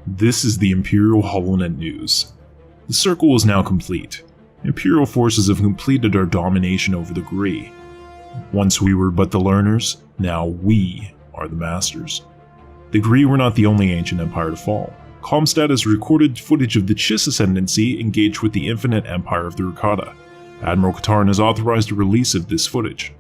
This is the Imperial HoloNet News. The circle is now complete. Imperial forces have completed our domination over the Gree. Once we were but the learners, now we are the masters. The Gree were not the only ancient empire to fall. Comstat has recorded footage of the Chiss Ascendancy engaged with the infinite empire of the Rakata. Admiral Katarn has authorized a release of this footage.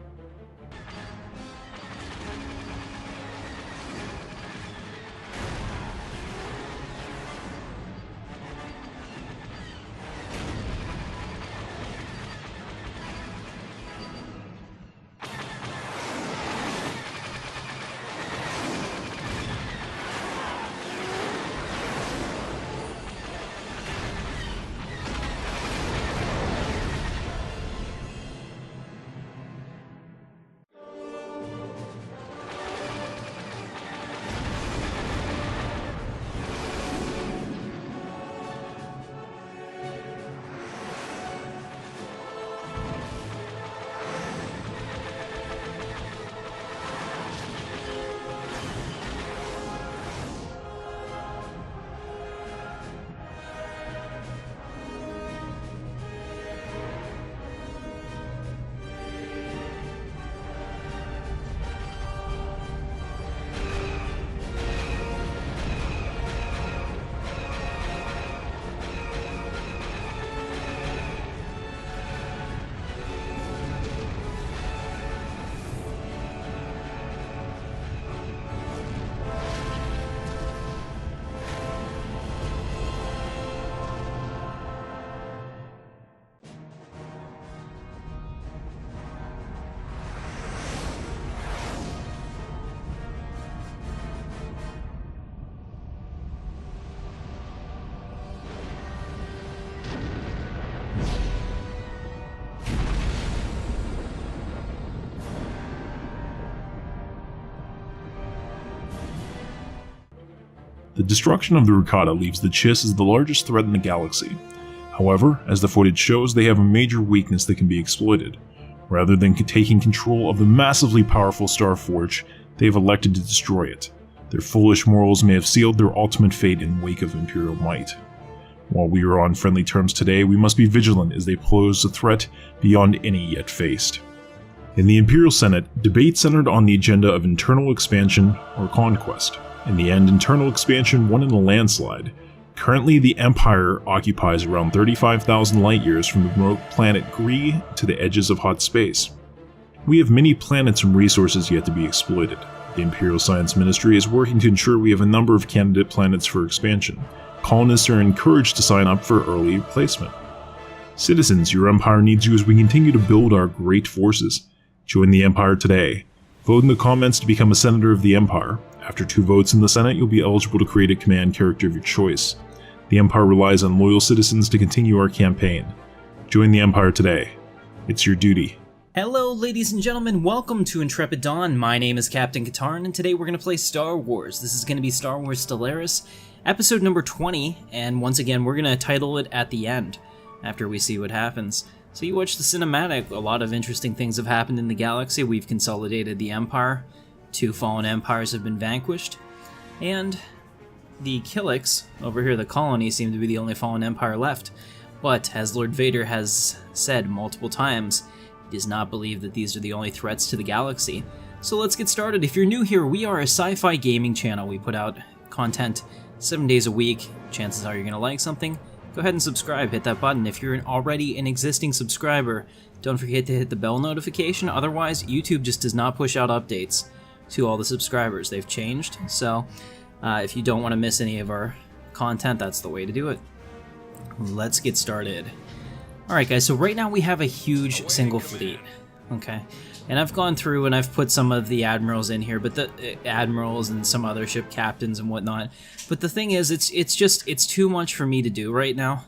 The destruction of the Rakata leaves the Chiss as the largest threat in the galaxy. However, as the footage shows, they have a major weakness that can be exploited. Rather than taking control of the massively powerful Star Forge, they have elected to destroy it. Their foolish morals may have sealed their ultimate fate in wake of Imperial might. While we are on friendly terms today, we must be vigilant as they pose a threat beyond any yet faced. In the Imperial Senate, debate centered on the agenda of internal expansion or conquest. In the end, internal expansion won in a landslide. Currently, the Empire occupies around 35,000 light-years from the remote planet Gree to the edges of hot space. We have many planets and resources yet to be exploited. The Imperial Science Ministry is working to ensure we have a number of candidate planets for expansion. Colonists are encouraged to sign up for early placement. Citizens, your Empire needs you as we continue to build our great forces. Join the Empire today. Vote in the comments to become a Senator of the Empire. After 2 votes in the Senate, you'll be eligible to create a command character of your choice. The Empire relies on loyal citizens to continue our campaign. Join the Empire today. It's your duty. Hello ladies and gentlemen, welcome to Intrepid Dawn. My name is Captain Katarn, and today we're going to play Star Wars. This is going to be Star Wars Stellaris, episode number 20, and once again we're going to title it at the end, after we see what happens. So you watch the cinematic, a lot of interesting things have happened in the galaxy. We've consolidated the Empire. 2 fallen empires have been vanquished, and the Killiks, over here the colonies, seem to be the only fallen empire left. But, as Lord Vader has said multiple times, he does not believe that these are the only threats to the galaxy. So let's get started. If you're new here, we are a sci-fi gaming channel. We put out content 7 days a week. Chances are you're going to like something. Go ahead and subscribe, hit that button. If you're already an existing subscriber, don't forget to hit the bell notification. Otherwise, YouTube just does not push out updates to all the subscribers. They've changed, so if you don't want to miss any of our content, that's the way to do it. Let's get started. Alright guys, so right now we have a huge single fleet, okay? And I've gone through and I've put some of the admirals in here, but the admirals and some other ship captains and whatnot. But the thing is, it's too much for me to do right now.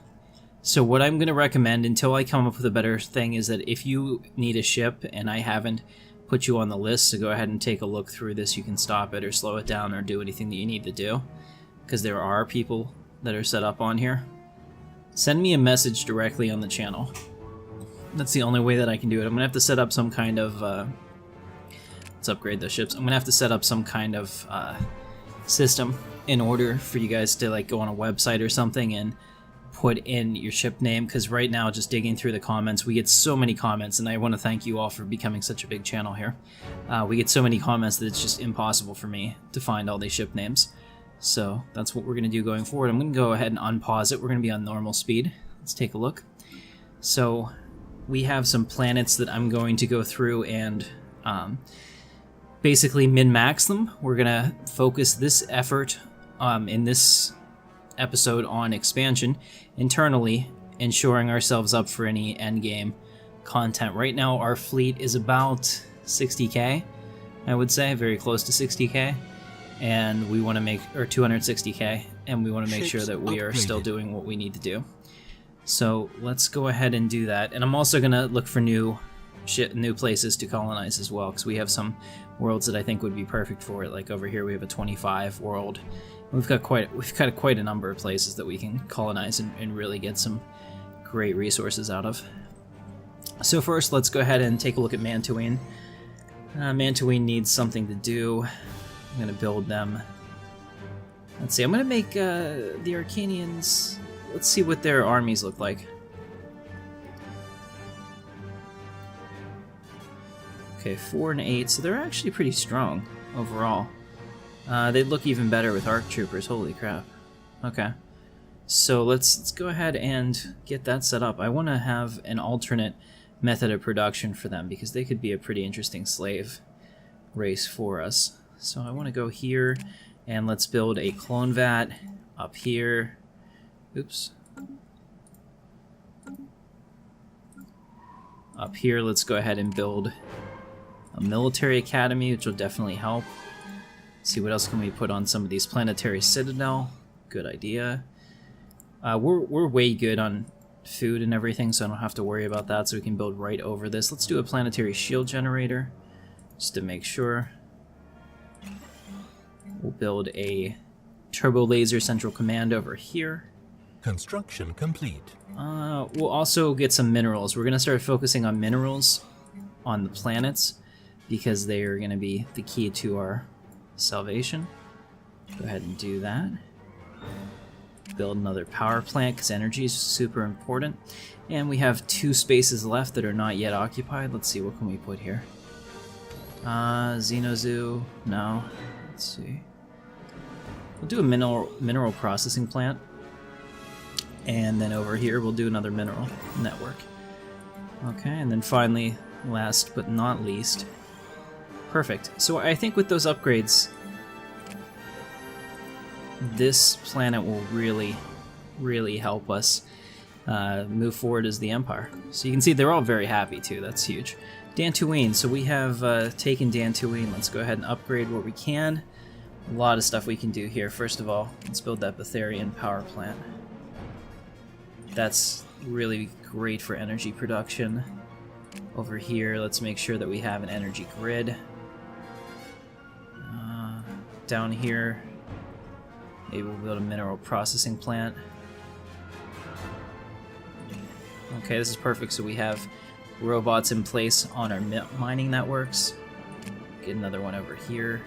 So what I'm going to recommend until I come up with a better thing is that if you need a ship and I haven't put you on the list, so go ahead and take a look through this. You can stop it or slow it down or do anything that you need to do, because there are people that are set up on here. Send me a message directly on the channel. That's the only way that I can do it. I'm gonna have to set up some kind of let's upgrade the ships. I'm gonna have to set up some kind of system in order for you guys to like go on a website or something and put in your ship name, because right now, just digging through the comments, we get so many comments, and I want to thank you all for becoming such a big channel here. We get so many comments that it's just impossible for me to find all these ship names. So that's what we're going to do going forward. I'm going to go ahead and unpause it. We're going to be on normal speed. Let's take a look. So we have some planets that I'm going to go through and basically min-max them. We're going to focus this effort in this episode on expansion internally, ensuring ourselves up for any endgame content. Right now our fleet is about 60k, I would say, very close to 60k, and we want to make, or 260k, and we want to make sure that we are still doing what we need to do. So let's go ahead and do that. And I'm also going to look for new places to colonize as well, because we have some worlds that I think would be perfect for it. Like over here we have a 25 world. We've got quite a number of places that we can colonize and really get some great resources out of. So first, let's go ahead and take a look at Mantuine. Mantuine needs something to do. I'm going to build them. Let's see, I'm going to make the Arcanians... Let's see what their armies look like. Okay, 4 and 8, so they're actually pretty strong overall. They look even better with ARC troopers, holy crap. Okay, so let's go ahead and get that set up. I want to have an alternate method of production for them, because they could be a pretty interesting slave race for us. So I want to go here, and let's build a clone vat up here. Oops. Up here, let's go ahead and build a military academy, which will definitely help. See what else can we put on some of these. Planetary Citadel, good idea. We're way good on food and everything, so I don't have to worry about that, so we can build right over this. Let's do a planetary shield generator, just to make sure. We'll build a turbo laser central command over here. Construction complete. We'll also get some minerals. We're going to start focusing on minerals on the planets, because they are going to be the key to our salvation. Go ahead and do that. Build another power plant, because energy is super important. And we have 2 spaces left that are not yet occupied. Let's see, what can we put here? Xenozoo, no. Let's see. We'll do a mineral processing plant. And then over here we'll do another mineral network. Okay, and then finally, last but not least, perfect. So I think with those upgrades, this planet will really, really help us move forward as the Empire. So you can see they're all very happy too, that's huge. Dantooine, so we have taken Dantooine. Let's go ahead and upgrade what we can. A lot of stuff we can do here. First of all, let's build that Betharian power plant. That's really great for energy production. Over here, let's make sure that we have an energy grid. Down here, maybe we'll build a mineral processing plant. Okay, this is perfect. So we have robots in place on our mining networks. Get another one over here.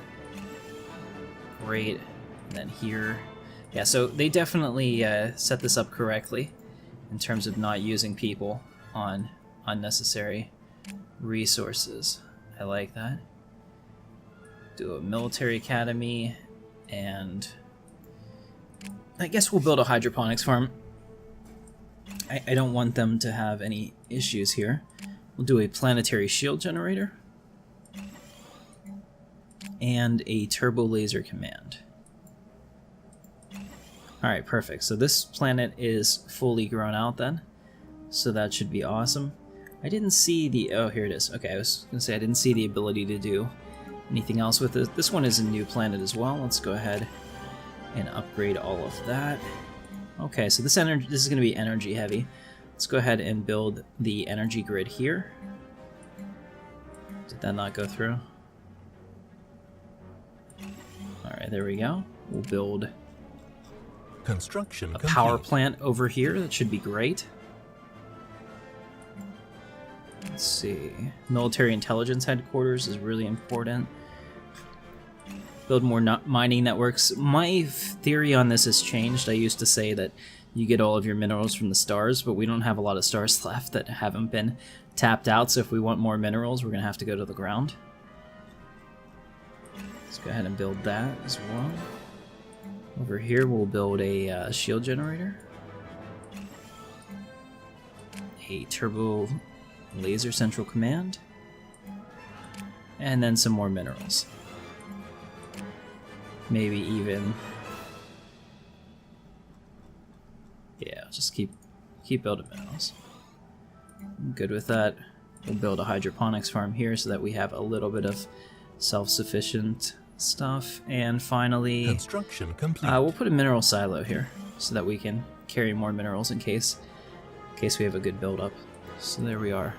Great. And then here. Yeah, so they definitely set this up correctly in terms of not using people on unnecessary resources. I like that. Do a military academy, and I guess we'll build a hydroponics farm. I don't want them to have any issues here. We'll do a planetary shield generator and a turbo laser command. Alright, perfect. So this planet is fully grown out then. So that should be awesome. I didn't see the... Oh, here it is. Okay, I was going to say I didn't see the ability to do anything else with it. This one is a new planet as well. Let's go ahead and upgrade all of that. Okay, so this is going to be energy heavy. Let's go ahead and build the energy grid here. Did that not go through? Alright, there we go. We'll build Construction a power plant over here. That should be great. Let's see. Military intelligence headquarters is really important. build more mining networks. My theory on this has changed. I used to say that you get all of your minerals from the stars, but we don't have a lot of stars left that haven't been tapped out, so if we want more minerals, we're going to have to go to the ground. Let's go ahead and build that as well. Over here, we'll build a shield generator. A turbo laser central command. And then some more minerals. Maybe even... yeah, just keep building minerals. I'm good with that. We'll build a hydroponics farm here so that we have a little bit of self-sufficient stuff. And finally, Construction complete. we'll put a mineral silo here so that we can carry more minerals in case we have a good build-up. So there we are.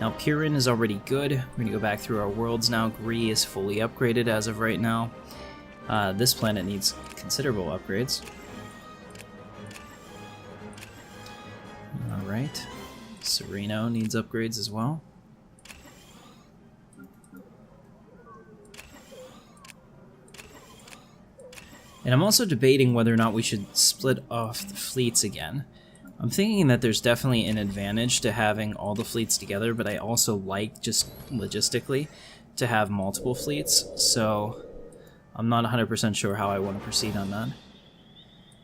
Now Purin is already good. We're going to go back through our worlds now. Gree is fully upgraded as of right now. This planet needs considerable upgrades. Alright. Sereno needs upgrades as well. And I'm also debating whether or not we should split off the fleets again. I'm thinking that there's definitely an advantage to having all the fleets together, but I also like, just logistically, to have multiple fleets, so I'm not 100% sure how I want to proceed on that.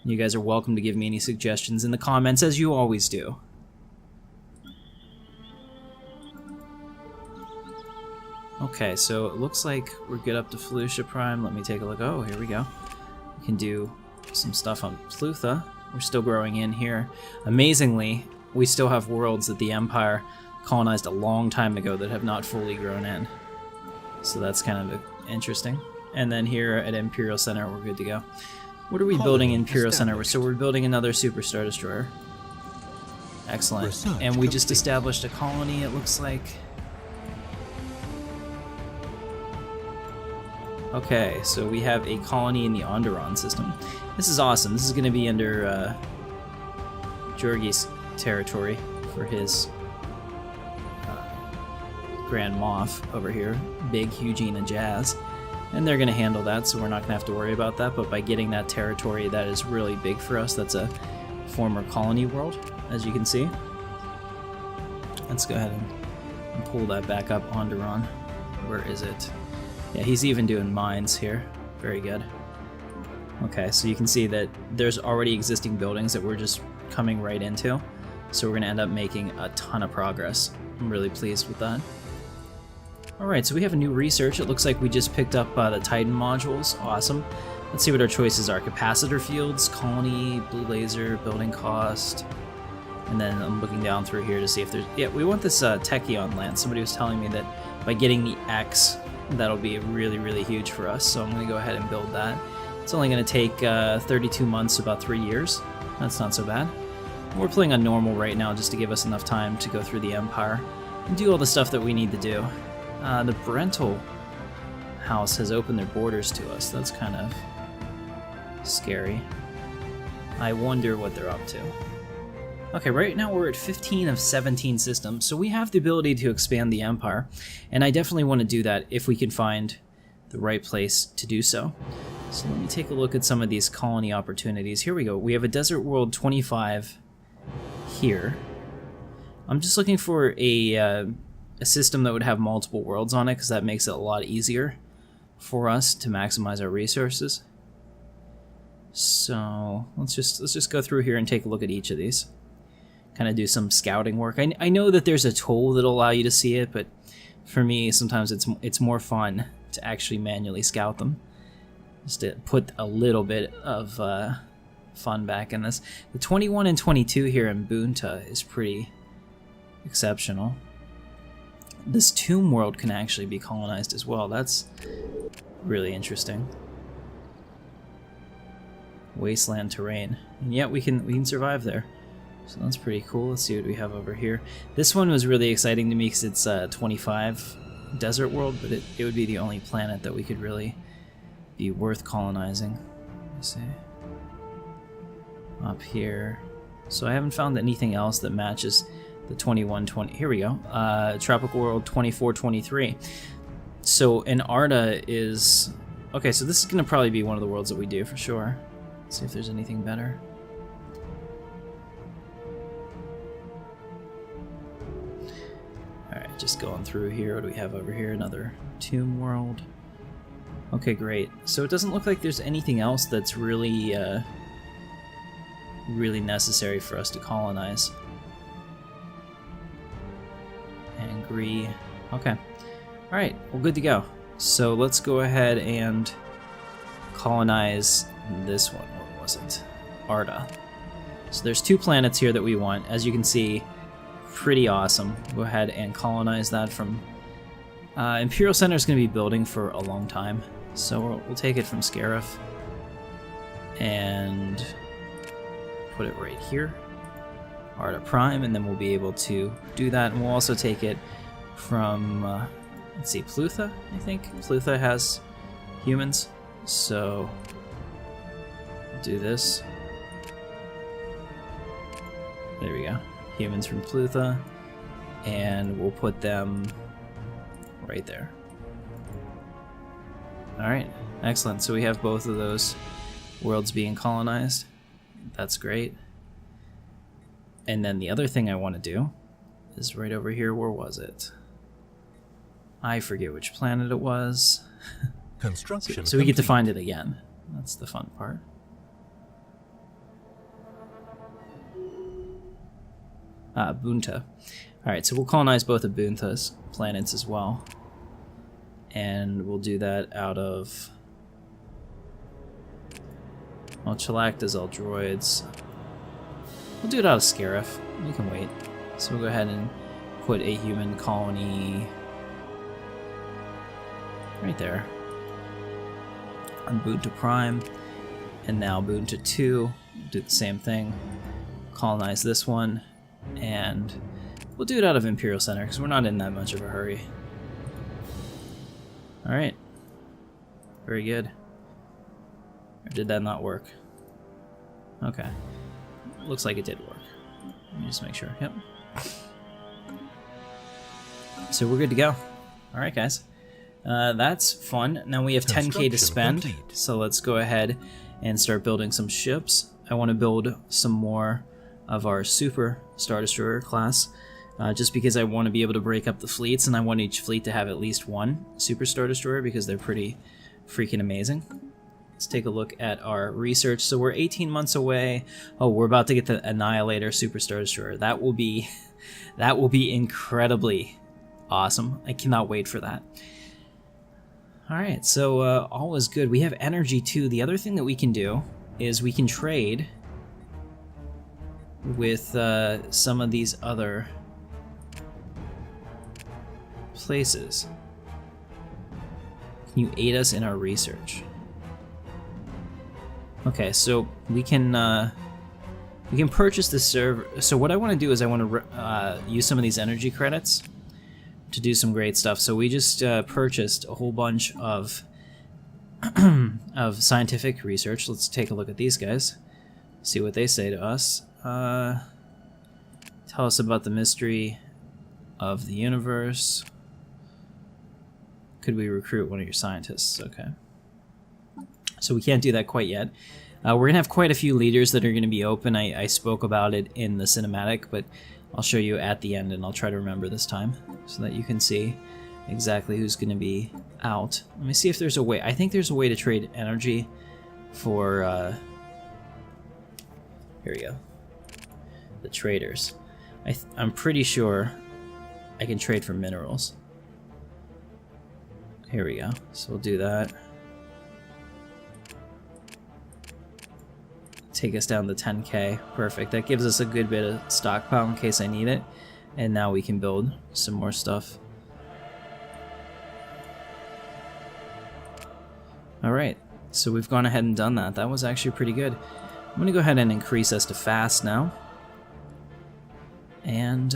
You guys are welcome to give me any suggestions in the comments, as you always do. Okay, so it looks like we're good up to Felucia Prime. Let me take a look. Oh, here we go. We can do some stuff on Plutha. We're still growing in here. Amazingly, we still have worlds that the Empire colonized a long time ago that have not fully grown in. So that's kind of interesting. And then here at Imperial Center, we're good to go. What are we building in Imperial Center? So we're building another Super Star Destroyer. Excellent. And we just established a colony, it looks like. Okay, so we have a colony in the Onderon system. This is awesome. This is going to be under Georgi's territory for his Grand Moff over here. Big Eugene and Jazz. And they're going to handle that, so we're not going to have to worry about that. But by getting that territory, that is really big for us. That's a former colony world, as you can see. Let's go ahead and pull that back up. Onderon. Where is it? Yeah, he's even doing mines here. Very good. Okay, so you can see that there's already existing buildings that we're just coming right into. So we're going to end up making a ton of progress. I'm really pleased with that. Alright, so we have a new research. It looks like we just picked up the Titan modules. Awesome. Let's see what our choices are. Capacitor fields, colony, blue laser, building cost. And then I'm looking down through here to see if there's... yeah, we want this techie on land. Somebody was telling me that by getting the X, that'll be really, really huge for us. So I'm going to go ahead and build that. It's only going to take 32 months, about 3 years. That's not so bad. We're playing on normal right now just to give us enough time to go through the Empire and do all the stuff that we need to do. The Parental House has opened their borders to us. That's kind of scary. I wonder what they're up to. Okay, right now we're at 15 of 17 systems, so we have the ability to expand the Empire, and I definitely want to do that if we can find the right place to do so. So let me take a look at some of these colony opportunities. Here we go. We have a Desert World 25 here. I'm just looking for a system that would have multiple worlds on it, because that makes it a lot easier for us to maximize our resources. So let's just go through here and take a look at each of these. Kind of do some scouting work. I know that there's a tool that'll allow you to see it, but for me, sometimes it's more fun to actually manually scout them. Just to put a little bit of fun back in this. The 21 and 22 here in Bunta is pretty exceptional. This Tomb World can actually be colonized as well. That's really interesting. Wasteland terrain, and yet we can survive there. So that's pretty cool. Let's see what we have over here. This one was really exciting to me because it's 25 Desert World, but it would be the only planet that we could really be worth colonizing. Let's see. Up here. So I haven't found anything else that matches the 21-20. Here we go. Tropical World 24-23. So Enarta is Okay, so this is going to probably be one of the worlds that we do for sure. Let's see if there's anything better. Alright, just going through here. What do we have over here? Another tomb world. Okay, great. So it doesn't look like there's anything else that's really, really necessary for us to colonize. Angry. Okay. Alright, well, good to go. So let's go ahead and colonize this one. What was it? Arda. So there's 2 planets here that we want. As you can see, pretty awesome. Go ahead and colonize that from... Imperial Senator is going to be building for a long time. So we'll take it from Scarif. And put it right here. Arda Prime, and then we'll be able to do that. And we'll also take it from... let's see, Plutha, I think. Plutha has humans, so we'll do this. There we go. Humans from Plutha, and we'll put them right there. Alright, excellent. So we have both of those worlds being colonized. That's great. And then the other thing I want to do is right over here. Where was it? I forget which planet it was. Construction. So we get to find it again. That's the fun part. Bunta. Alright, so we'll colonize both of Bunta's planets as well. And we'll do that out of... well, Chalacta's all droids. We'll do it out of Scarif. We can wait. So we'll go ahead and put a human colony right there. On Bunta Prime. And now Bunta 2. Do the same thing. Colonize this one. And we'll do it out of Imperial Center because we're not in that much of a hurry. Alright. Very good. Or did that not work? Okay. Looks like it did work. Let me just make sure. Yep. So we're good to go. Alright, guys. That's fun. Now we have 10k to spend. Complete. So let's go ahead and start building some ships. I want to build some more of our Super Star Destroyer class. Just because I want to be able to break up the fleets, and I want each fleet to have at least one Super Star Destroyer because they're pretty freaking amazing. Let's take a look at our research. So we're 18 months away. Oh, we're about to get the Annihilator Super Star Destroyer. That will be incredibly awesome. I cannot wait for that. All right, so all is good. We have energy too. The other thing that we can do is we can trade with some of these other places. Can you aid us in our research? Okay, so we can purchase this server. So what I want to do is I want to use some of these energy credits to do some great stuff. So we just purchased a whole bunch of of scientific research. Let's take a look at these guys. See what they say to us. Tell us about the mystery of the universe. Could we recruit one of your scientists? Okay. So we can't do that quite yet. We're going to have quite a few leaders that are going to be open. I spoke about it in the cinematic, but I'll show you at the end, and I'll try to remember this time so that you can see exactly who's going to be out. Let me see if there's a way. I think there's a way to trade energy for... here we go. The traders. I'm pretty sure I can trade for minerals. Here we go. So we'll do that. Take us down to 10k. Perfect. That gives us a good bit of stockpile in case I need it. And now we can build some more stuff. Alright. So we've gone ahead and done that. That was actually pretty good. I'm going to go ahead and increase us to fast now. And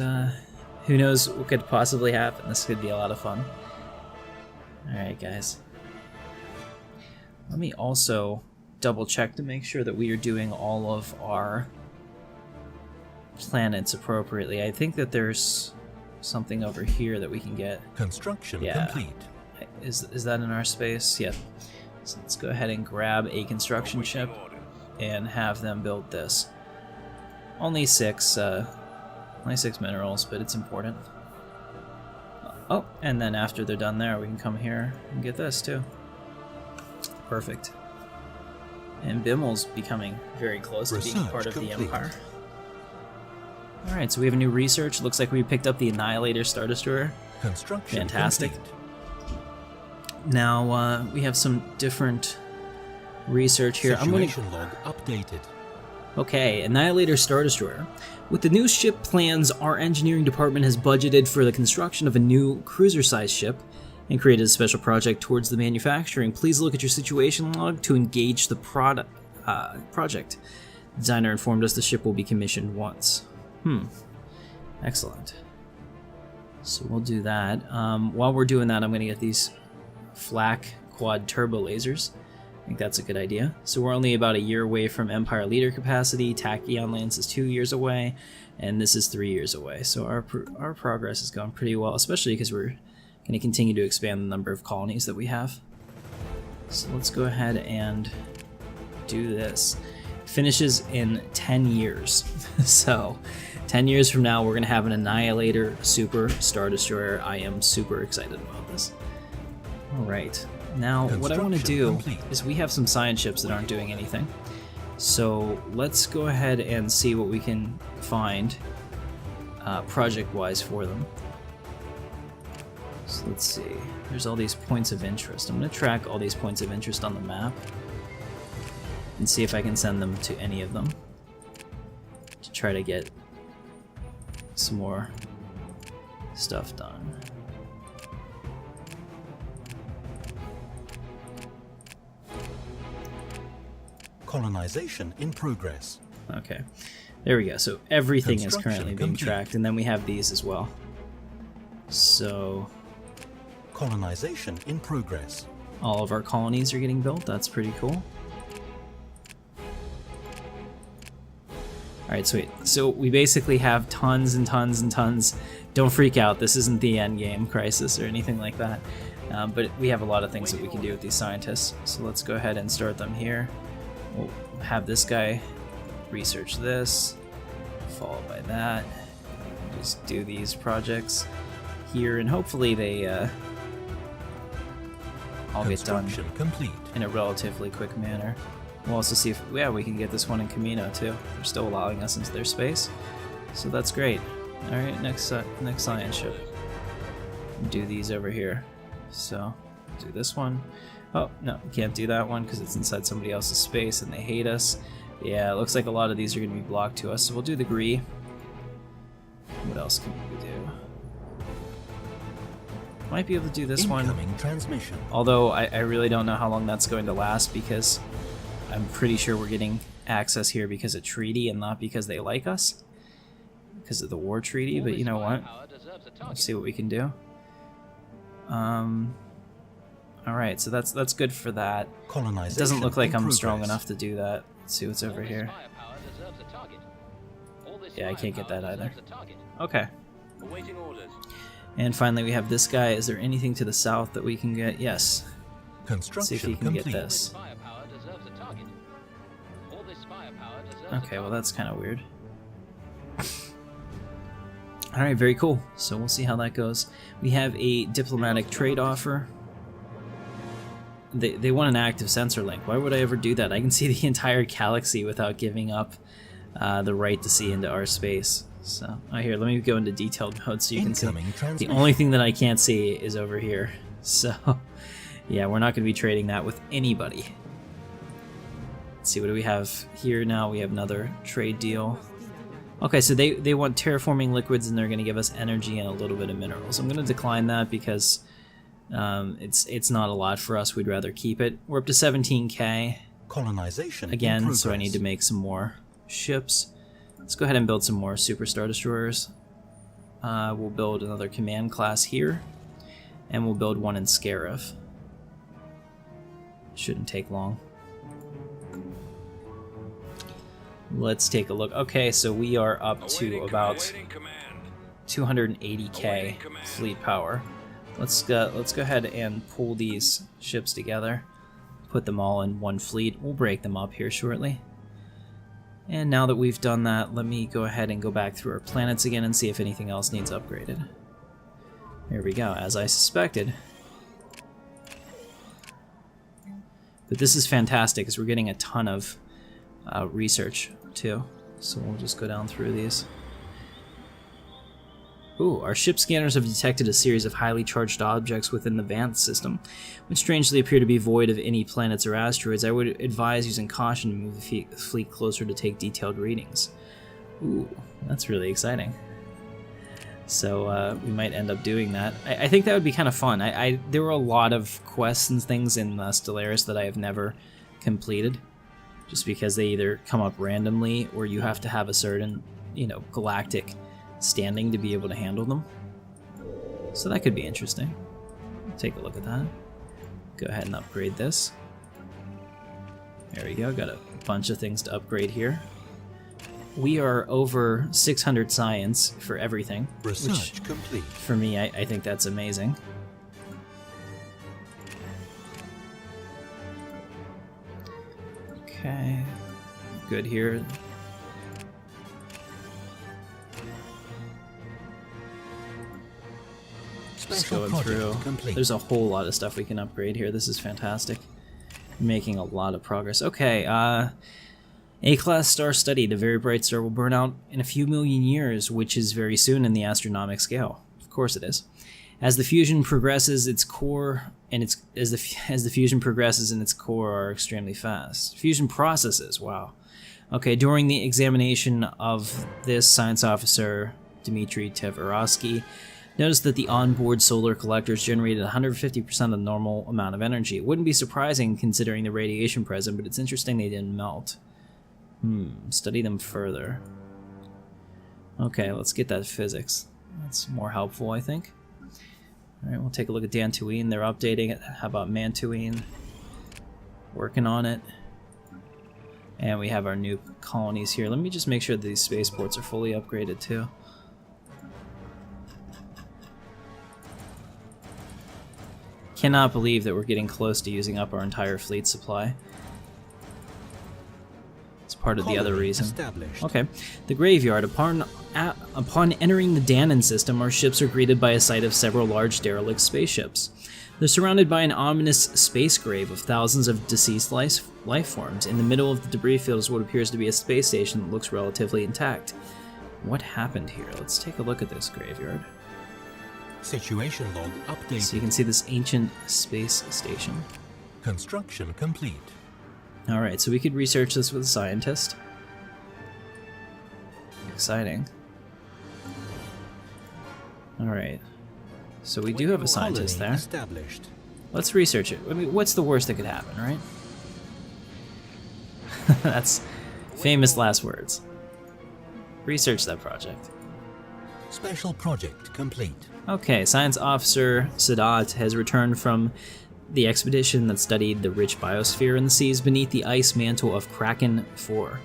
who knows what could possibly happen. This could be a lot of fun. Alright, guys. Let me also double check to make sure that we are doing all of our planets appropriately. I think that there's something over here that we can get. Construction Yeah. complete. Is that in our space? Yep. So let's go ahead and grab a construction ship and have them build this. Only six minerals, but it's important. Oh, and then after they're done there, we can come here and get this too. Perfect. And Bimmel's becoming very close to being part of the Empire. Alright, so we have a new research. Looks like we picked up the Annihilator Star Destroyer. Construction Fantastic. complete. Now, we have some different research here. Situation log updated. Okay, Annihilator Star Destroyer. With the new ship plans, our engineering department has budgeted for the construction of a new cruiser-sized ship and created a special project towards the manufacturing. Please look at your situation log to engage the project. The designer informed us the ship will be commissioned once. Excellent. So we'll do that. While we're doing that, I'm going to get these flak quad turbo lasers. I think that's a good idea. So we're only about a year away from Empire leader capacity. Tachyon Lance is 2 years away, and this is 3 years away. So our progress has gone pretty well, especially because we're going to continue to expand the number of colonies that we have. So let's go ahead and do this. Finishes in 10 years. So 10 years from now, we're going to have an Annihilator Super Star Destroyer. I am super excited about this. All right. Now, what I want to do is we have some science ships that aren't doing anything. So let's go ahead and see what we can find project-wise for them. So let's see. There's all these points of interest. I'm going to track all these points of interest on the map and see if I can send them to any of them to try to get some more stuff done. Colonization in progress. Okay, there we go. So everything is currently being tracked, and then we have these as well. So colonization in progress. All of our colonies are getting built. That's pretty cool. Alright, sweet. So we basically have tons and tons and tons. Don't freak out, this isn't the end game crisis or anything like that. But we have a lot of things that we can do with these scientists. So let's go ahead and start them here. We'll have this guy research this, followed by that. Just do these projects here, and hopefully they all get done complete in a relatively quick manner. We'll also see if, yeah, we can get this one in Camino too. They're still allowing us into their space, so that's great. All right, next science ship. Do these over here. So do this one. Oh no, we can't do that one because it's inside somebody else's space and they hate us. Yeah, it looks like a lot of these are going to be blocked to us. So we'll do the Gree. What else can we do? Might be able to do this one. Transmission. Although I really don't know how long that's going to last, because I'm pretty sure we're getting access here because of treaty and not because they like us. Because of the war treaty, but you know what? Let's see what we can do. Alright, so that's good for that. It doesn't look like I'm strong enough to do that. Let's see what's over here. Yeah, I can't get that either. Okay. And finally we have this guy. Is there anything to the south that we can get? Yes. Let's see if he can get this. Okay, well that's kind of weird. Alright, very cool. So we'll see how that goes. We have a diplomatic trade offer. They want an active sensor link. Why would I ever do that? I can see the entire galaxy without giving up the right to see into our space. So, here, let me go into detailed mode so you can see. The only thing that I can't see is over here. So, yeah, we're not going to be trading that with anybody. Let's see, what do we have here now? We have another trade deal. Okay, so they want terraforming liquids and they're going to give us energy and a little bit of minerals. I'm going to decline that because it's not a lot for us. We'd rather keep it. We're up to 17k. Colonization again, so I need to make some more ships. Let's go ahead and build some more Super Star Destroyers. We'll build another command class here, and we'll build one in Scarif. Shouldn't take long. Let's take a look. Okay, so we are up to about 280k fleet power. Let's go ahead and pull these ships together. put them all in one fleet. We'll break them up here shortly. And now that we've done that, let me go ahead and go back through our planets again and see if anything else needs upgraded. Here we go, as I suspected. But this is fantastic, because we're getting a ton of research, too. So we'll just go down through these. Ooh, our ship scanners have detected a series of highly charged objects within the Vance system, which strangely appear to be void of any planets or asteroids. I would advise using caution to move the fleet closer to take detailed readings. Ooh, that's really exciting. So we might end up doing that. I think that would be kind of fun. There were a lot of quests and things in Stellaris that I have never completed, just because they either come up randomly or you have to have a certain, galactic standing to be able to handle them. So that could be interesting. Take a look at that. Go ahead and upgrade this. There we go, got a bunch of things to upgrade here. We are over 600 science for everything. Research complete. For me, I think that's amazing. Okay, good here. Just going through. There's a whole lot of stuff we can upgrade here. This is fantastic. Making a lot of progress. Okay, A-class star studied. A very bright star will burn out in a few million years, which is very soon in the astronomical scale. Of course it is. As the fusion progresses, its core and as the fusion progresses in its core are extremely fast. Fusion processes. Wow. Okay, during the examination of this, science officer Dmitry Tversky noticed that the onboard solar collectors generated 150% of the normal amount of energy. It wouldn't be surprising considering the radiation present, but it's interesting they didn't melt. Study them further. Okay, let's get that physics. That's more helpful, I think. Alright, we'll take a look at Dantooine. They're updating it. How about Mantuine? Working on it. And we have our new colonies here. Let me just make sure that these spaceports are fully upgraded, too. Cannot believe that we're getting close to using up our entire fleet supply. It's part of the other reason. Okay. The graveyard. Upon entering the Danon system, our ships are greeted by a sight of several large derelict spaceships. They're surrounded by an ominous space grave of thousands of deceased life forms. In the middle of the debris field is what appears to be a space station that looks relatively intact. What happened here? Let's take a look at this graveyard. Situation log updated. So you can see this ancient space station. Construction complete. Alright, so we could research this with a scientist. Exciting. Alright. So we do have a scientist there. Established. Let's research it. I mean, what's the worst that could happen, right? That's famous last words. Research that project. Special project complete. Okay, Science Officer Sadat has returned from the expedition that studied the rich biosphere in the seas beneath the ice mantle of Kraken 4.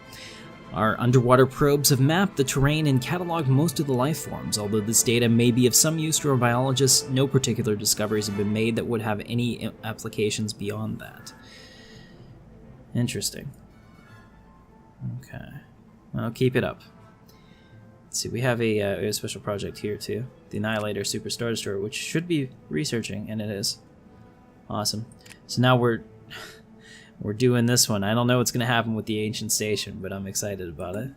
Our underwater probes have mapped the terrain and cataloged most of the life forms. Although this data may be of some use to our biologists, no particular discoveries have been made that would have any applications beyond that. Interesting. Okay. Well, keep it up. Let's see, we have a special project here too. The Annihilator Super Star Destroyer, which should be researching, and it is. Awesome. So now we're doing this one. I don't know what's going to happen with the Ancient Station, but I'm excited about it.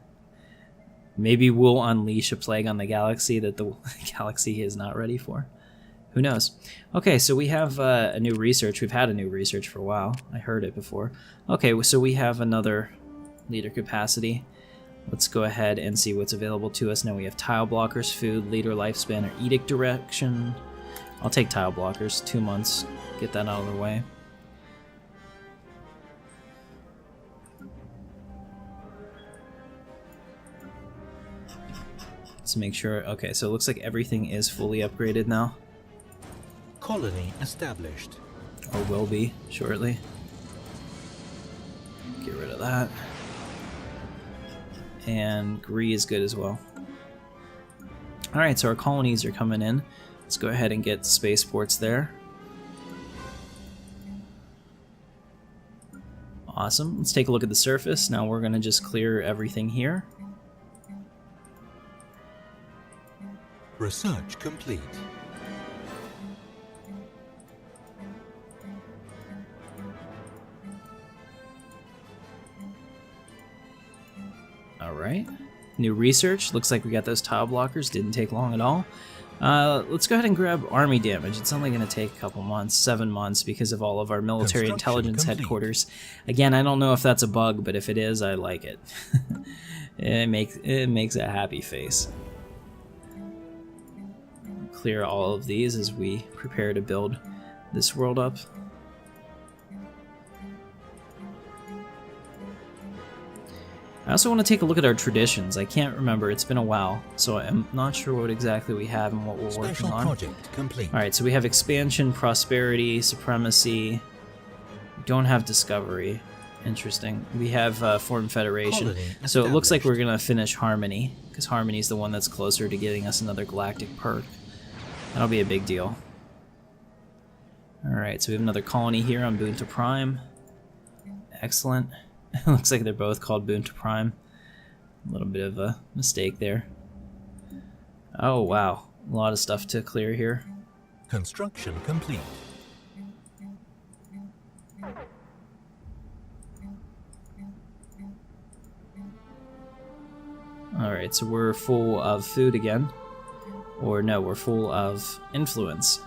Maybe we'll unleash a plague on the galaxy that the galaxy is not ready for. Who knows? Okay, so we have a new research. We've had a new research for a while. I heard it before. Okay, so we have another leader capacity. Let's go ahead and see what's available to us. Now we have tile blockers, food, leader lifespan, or edict direction. I'll take tile blockers, 2 months. Get that out of the way. Let's make sure. Okay, so it looks like everything is fully upgraded now. Colony established. Or will be shortly. Get rid of that. And Gree is good as well. Alright, so our colonies are coming in. Let's go ahead and get spaceports there. Awesome. Let's take a look at the surface. Now we're going to just clear everything here. Research complete. Alright. New research. Looks like we got those tile blockers. Didn't take long at all. Let's go ahead and grab army damage. It's only going to take a couple months, 7 months, because of all of our military intelligence headquarters. Again, I don't know if that's a bug, but if it is, I like it. it makes a happy face. Clear all of these as we prepare to build this world up. I also want to take a look at our traditions. I can't remember, it's been a while, so I'm not sure what exactly we have and what we're working on. Project complete. Alright, so we have expansion, prosperity, supremacy. We don't have discovery. Interesting. We have foreign federation. So it looks like we're going to finish harmony, because harmony is the one that's closer to getting us another galactic perk. That'll be a big deal. Alright, so we have another colony here on Boon to Prime. Excellent. Looks like they're both called Boon to Prime. A little bit of a mistake there. Oh wow, a lot of stuff to clear here. Construction complete. Alright, so we're full of food again. Or no, we're full of influence.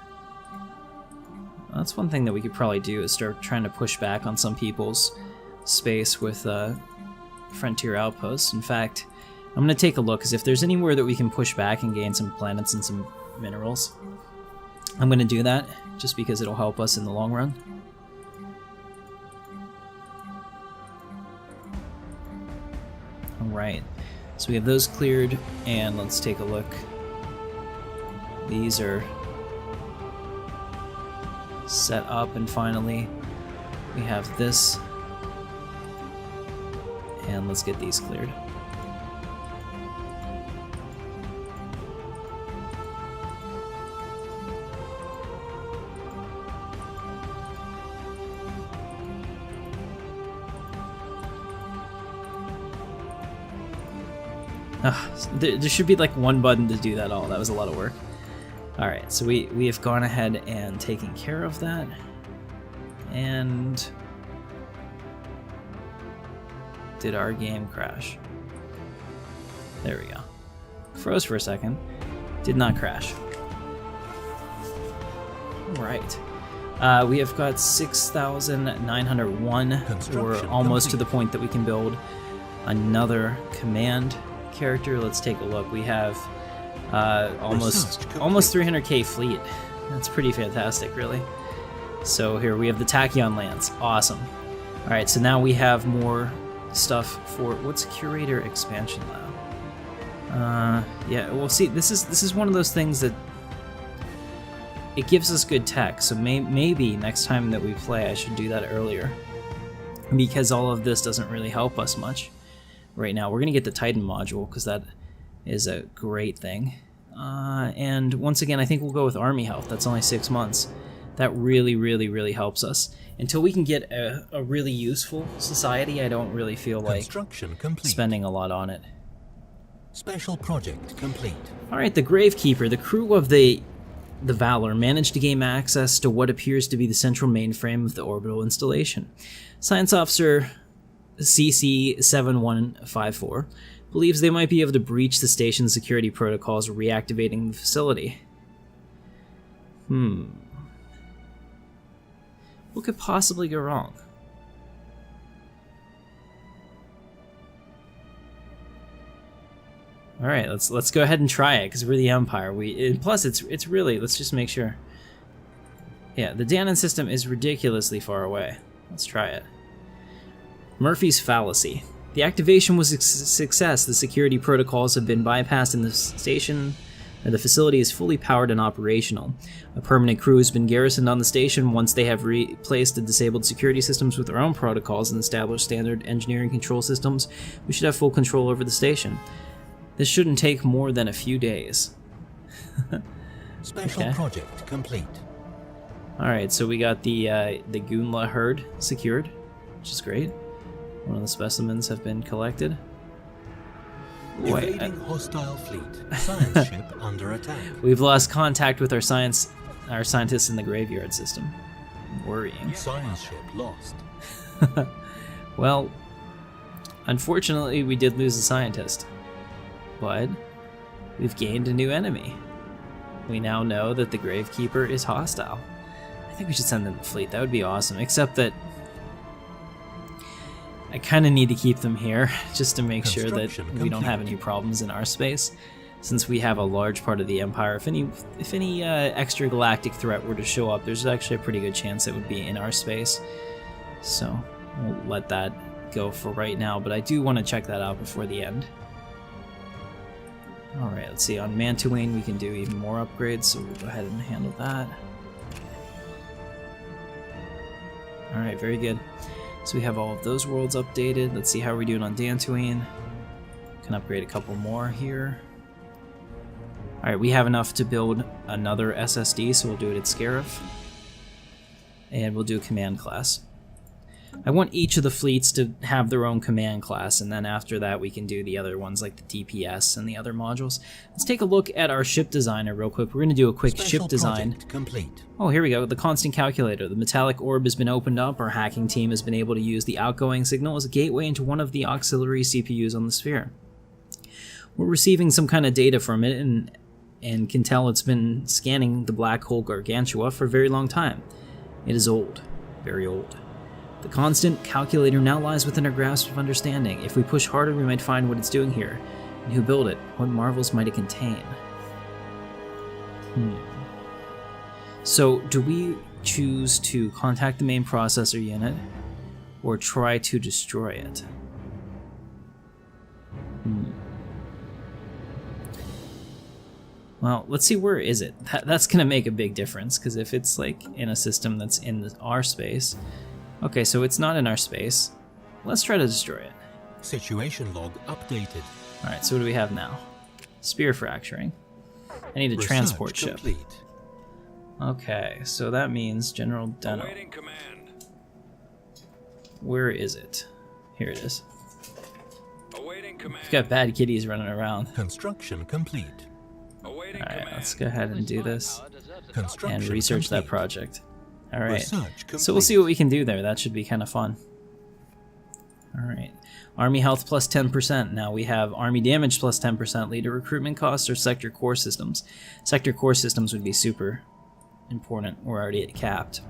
That's one thing that we could probably do, is start trying to push back on some people's space with frontier outposts. In fact, I'm going to take a look, because if there's anywhere that we can push back and gain some planets and some minerals, I'm going to do that, just because it'll help us in the long run. Alright, so we have those cleared, and let's take a look. These are set up, and finally we have this. And let's get these cleared. There should be like one button to do that all. That was a lot of work. Alright, so we have gone ahead and taken care of that. And did our game crash? There we go. Froze for a second. Did not crash. Alright. We have got 6,901. We're almost to the point that we can build another command character. Let's take a look. We have almost 300k fleet. That's pretty fantastic, really. So here we have the Tachyon lands. Awesome. Alright, so now we have more stuff for what's curator expansion lab. Yeah, well, see, this is one of those things that it gives us good tech, so maybe next time that we play I should do that earlier, because all of this doesn't really help us much right now. We're gonna get the Titan module, because that is a great thing, and once again I think we'll go with army health. That's only 6 months. That really helps us. Until we can get a really useful society, I don't really feel like spending a lot on it. Special project complete. Alright, the Gravekeeper. The crew of the Valor managed to gain access to what appears to be the central mainframe of the orbital installation. Science Officer CC7154 believes they might be able to breach the station's security protocols, reactivating the facility. What could possibly go wrong? All right, let's go ahead and try it, because we're the Empire. Plus it's really, let's just make sure. Yeah, the Danon system is ridiculously far away. Let's try it. Murphy's fallacy. The activation was a success. The security protocols have been bypassed, and the station. The facility is fully powered and operational. A permanent crew has been garrisoned on the station. Once they have replaced the disabled security systems with their own protocols and established standard engineering control systems, we should have full control over the station. This shouldn't take more than a few days. Special project complete. Alright, so we got the Gunla herd secured. which is great. One of the specimens have been collected. Wait, Evading hostile fleet. Science ship under attack. we've lost contact with our scientists in the graveyard system. Worrying. Science ship lost. Well, unfortunately, we did lose a scientist, but we've gained a new enemy. We now know that the gravekeeper is hostile. I think we should send them the fleet. That would be awesome, except that I kind of need to keep them here just to make sure that we don't have any problems in our space, since we have a large part of the Empire. If any extra galactic threat were to show up, there's actually a pretty good chance it would be in our space. So we'll let that go for right now, but I do want to check that out before the end. Alright, let's see. On Mantuane, we can do even more upgrades, so we'll go ahead and handle that. Alright, very good. So we have all of those worlds updated. Let's see how we're doing on Dantooine. Can upgrade a couple more here. Alright, we have enough to build another SSD, so we'll do it at Scarif. And we'll do a command class. I want each of the fleets to have their own command class, and then after that we can do the other ones like the DPS and the other modules. Let's take a look at our ship designer real quick. We're going to do a quick ship design. Complete. Oh, here we go. The constant calculator. The metallic orb has been opened up. Our hacking team has been able to use the outgoing signal as a gateway into one of the auxiliary CPUs on the sphere. We're receiving some kind of data from it, and can tell it's been scanning the black hole Gargantua for a very long time. It is old. Very old. The constant calculator now lies within our grasp of understanding. If we push harder, we might find what it's doing here. And who built it? What marvels might it contain? So, do we choose to contact the main processor unit, or try to destroy it? Well, let's see, where is it? That's going to make a big difference, because if it's like in a system that's in our space... Okay, so it's not in our space. Let's try to destroy it. Situation log updated. Alright, so what do we have now? Spear fracturing. I need a transport ship. Complete. Okay, so that means General Deno. Awaiting command. Where is it? Here it is. Awaiting command. We've got bad kitties running around. Construction complete. Awaiting Alright, command. let's go ahead and do this Construction and research that complete. project. Alright, Research so we'll see what we can do there. That should be kind of fun. Alright, Army health plus 10%. Now we have Army damage plus 10%. Leader recruitment costs or sector core systems. Sector core systems would be super important. We're already at capped.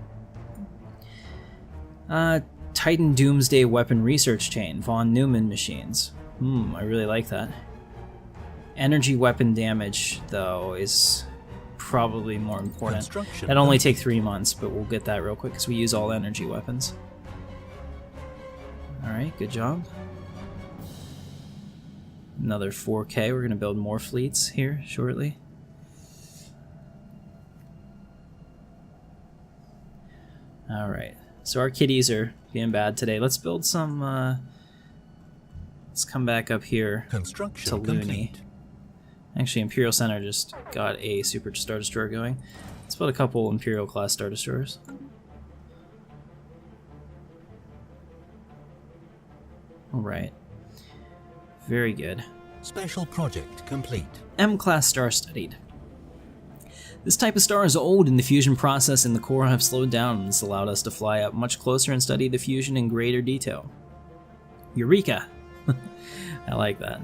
Titan Doomsday Weapon Research Chain. Von Neumann machines. I really like that. Energy weapon damage, though, is probably more important. That'll only take 3 months, but we'll get that real quick because we use all energy weapons. Alright, good job. Another 4K. We're going to build more fleets here shortly. Alright, so our kitties are being bad today. Let's build some... let's come back up here Construction to Looney. complete. Actually, Imperial Senator just got a Super Star Destroyer going. Let's build a couple Imperial class Star Destroyers. Alright. Very good. Special project complete. M-class star studied. This type of star is old, and the fusion process in the core have slowed down, and this allowed us to fly up much closer and study the fusion in greater detail. Eureka! I like that.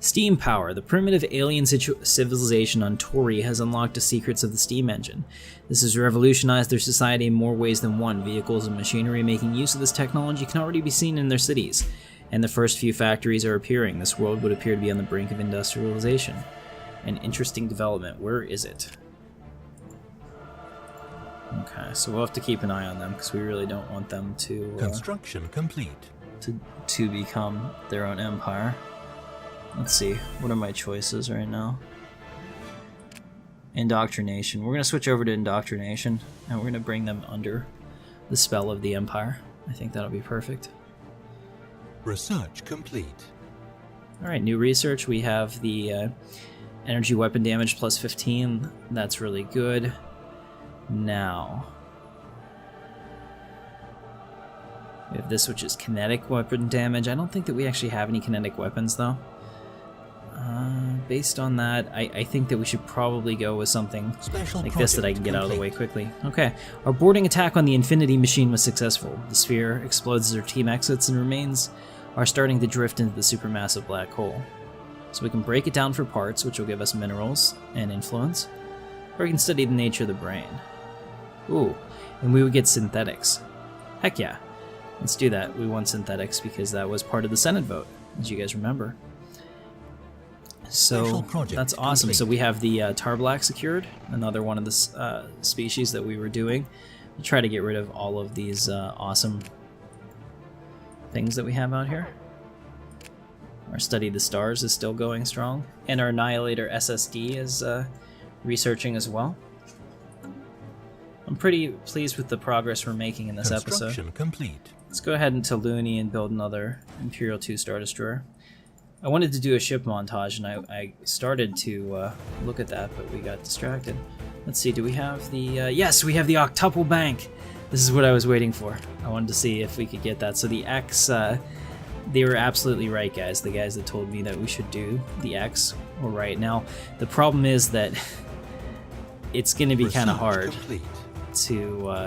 Steam power. The primitive alien civilization on Tori has unlocked the secrets of the steam engine. This has revolutionized their society in more ways than one. Vehicles and machinery making use of this technology can already be seen in their cities, and the first few factories are appearing. This world would appear to be on the brink of industrialization. An interesting development. Where is it? Okay, so we'll have to keep an eye on them because we really don't want them to Construction complete. to become their own empire. Let's see, what are my choices right now? Indoctrination. We're going to switch over to indoctrination, and we're going to bring them under the spell of the Empire. I think that'll be perfect. Research complete. Alright, new research. We have the energy weapon damage plus 15. That's really good. Now, We have this, which is kinetic weapon damage. I don't think that we actually have any kinetic weapons, though. Based on that, I think that we should probably go with something like this that I can get out of the way quickly. Okay, our boarding attack on the Infinity Machine was successful. The sphere explodes as our team exits, and remains are starting to drift into the supermassive black hole. So we can break it down for parts, which will give us minerals and influence, or we can study the nature of the brain. Ooh, and we would get synthetics. Heck yeah, let's do that. We want synthetics because that was part of the Senate vote, as you guys remember. So that's awesome. So we have the Tarblack secured, another one of the species that we were doing. We'll try to get rid of all of these awesome things that we have out here. Our Study the Stars is still going strong, and our Annihilator SSD is researching as well. I'm pretty pleased with the progress we're making in this episode. Complete. Let's go ahead into Looney and build another Imperial 2 Star Destroyer. I wanted to do a ship montage, and I started to look at that, but we got distracted. Let's see, do we have the... yes, we have the Octuple Bank! This is what I was waiting for. I wanted to see if we could get that. So the X, they were absolutely right, guys. The guys that told me that we should do the X were right. Now, the problem is that it's going to be kind of hard to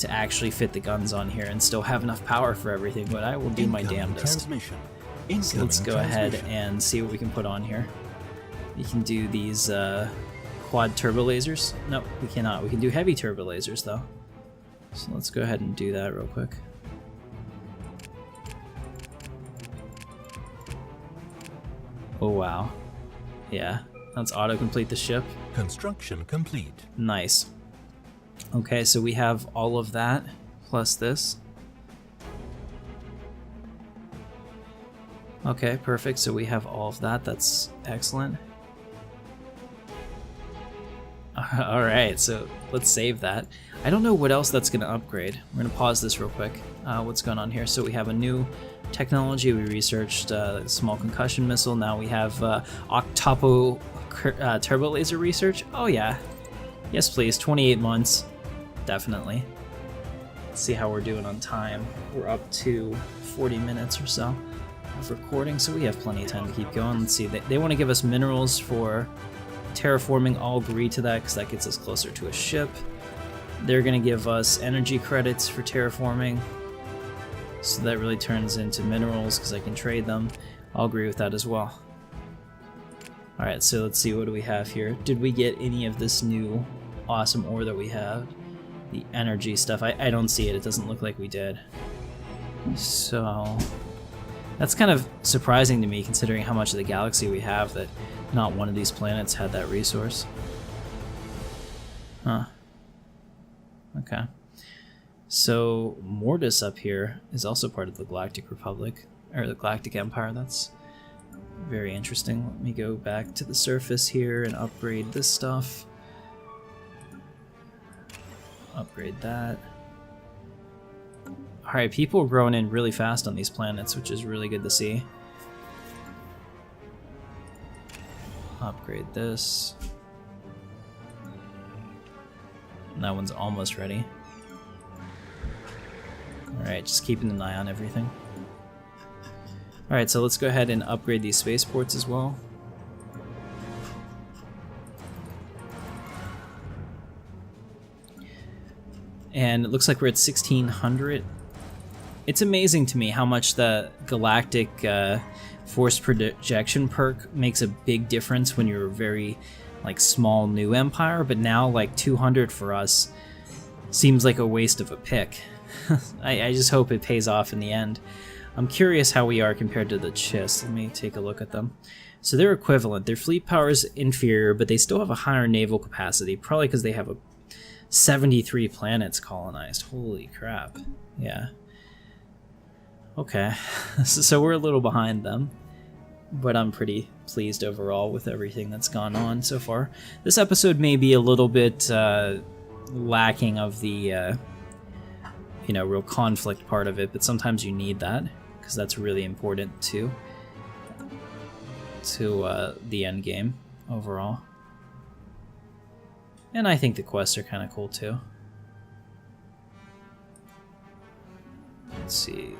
actually fit the guns on here and still have enough power for everything, but I will do my damnedest. So let's go ahead and see what we can put on here. We can do these quad turbo lasers. No, we cannot. We can do heavy turbo lasers though. So let's go ahead and do that real quick. Oh wow. Yeah, let's autocomplete the ship. Construction complete. Nice. Okay, so we have all of that plus this. Okay, perfect. So we have all of that. That's excellent. All right, so let's save that. I don't know what else that's going to upgrade. We're going to pause this real quick. What's going on here? So we have a new technology. We researched small concussion missile. Now we have Octuple turbo laser research. Oh yeah. Yes, please. 28 months. Definitely. Let's see how we're doing on time. We're up to 40 minutes or so of recording, so we have plenty of time to keep going. Let's see. They want to give us minerals for terraforming. I'll agree to that because that gets us closer to a ship. They're going to give us energy credits for terraforming. So that really turns into minerals because I can trade them. I'll agree with that as well. Alright, so let's see, what do we have here? Did we get any of this new awesome ore that we have? The energy stuff, I don't see it. It doesn't look like we did. So that's kind of surprising to me considering how much of the galaxy we have that not one of these planets had that resource. Huh. Okay. So Mortis up here is also part of the Galactic Republic, or the Galactic Empire. That's very interesting. Let me go back to the surface here and upgrade this stuff. Upgrade that. Alright, people are growing in really fast on these planets, which is really good to see. Upgrade this. And that one's almost ready. Alright, just keeping an eye on everything. Alright, so let's go ahead and upgrade these spaceports as well. And it looks like we're at 1600. It's amazing to me how much the Galactic Force Projection perk makes a big difference when you're a very small new empire, but now 200 for us seems like a waste of a pick. I just hope it pays off in the end. I'm curious how we are compared to the Chiss. Let me take a look at them. So they're equivalent. Their fleet power is inferior, but they still have a higher naval capacity, probably because they have 73 planets colonized. Holy crap. Yeah. Okay. So we're a little behind them, but I'm pretty pleased overall with everything that's gone on so far. This episode may be a little bit lacking of the real conflict part of it, but sometimes you need that because that's really important to the end game overall. And I think the quests are kind of cool too. Let's see.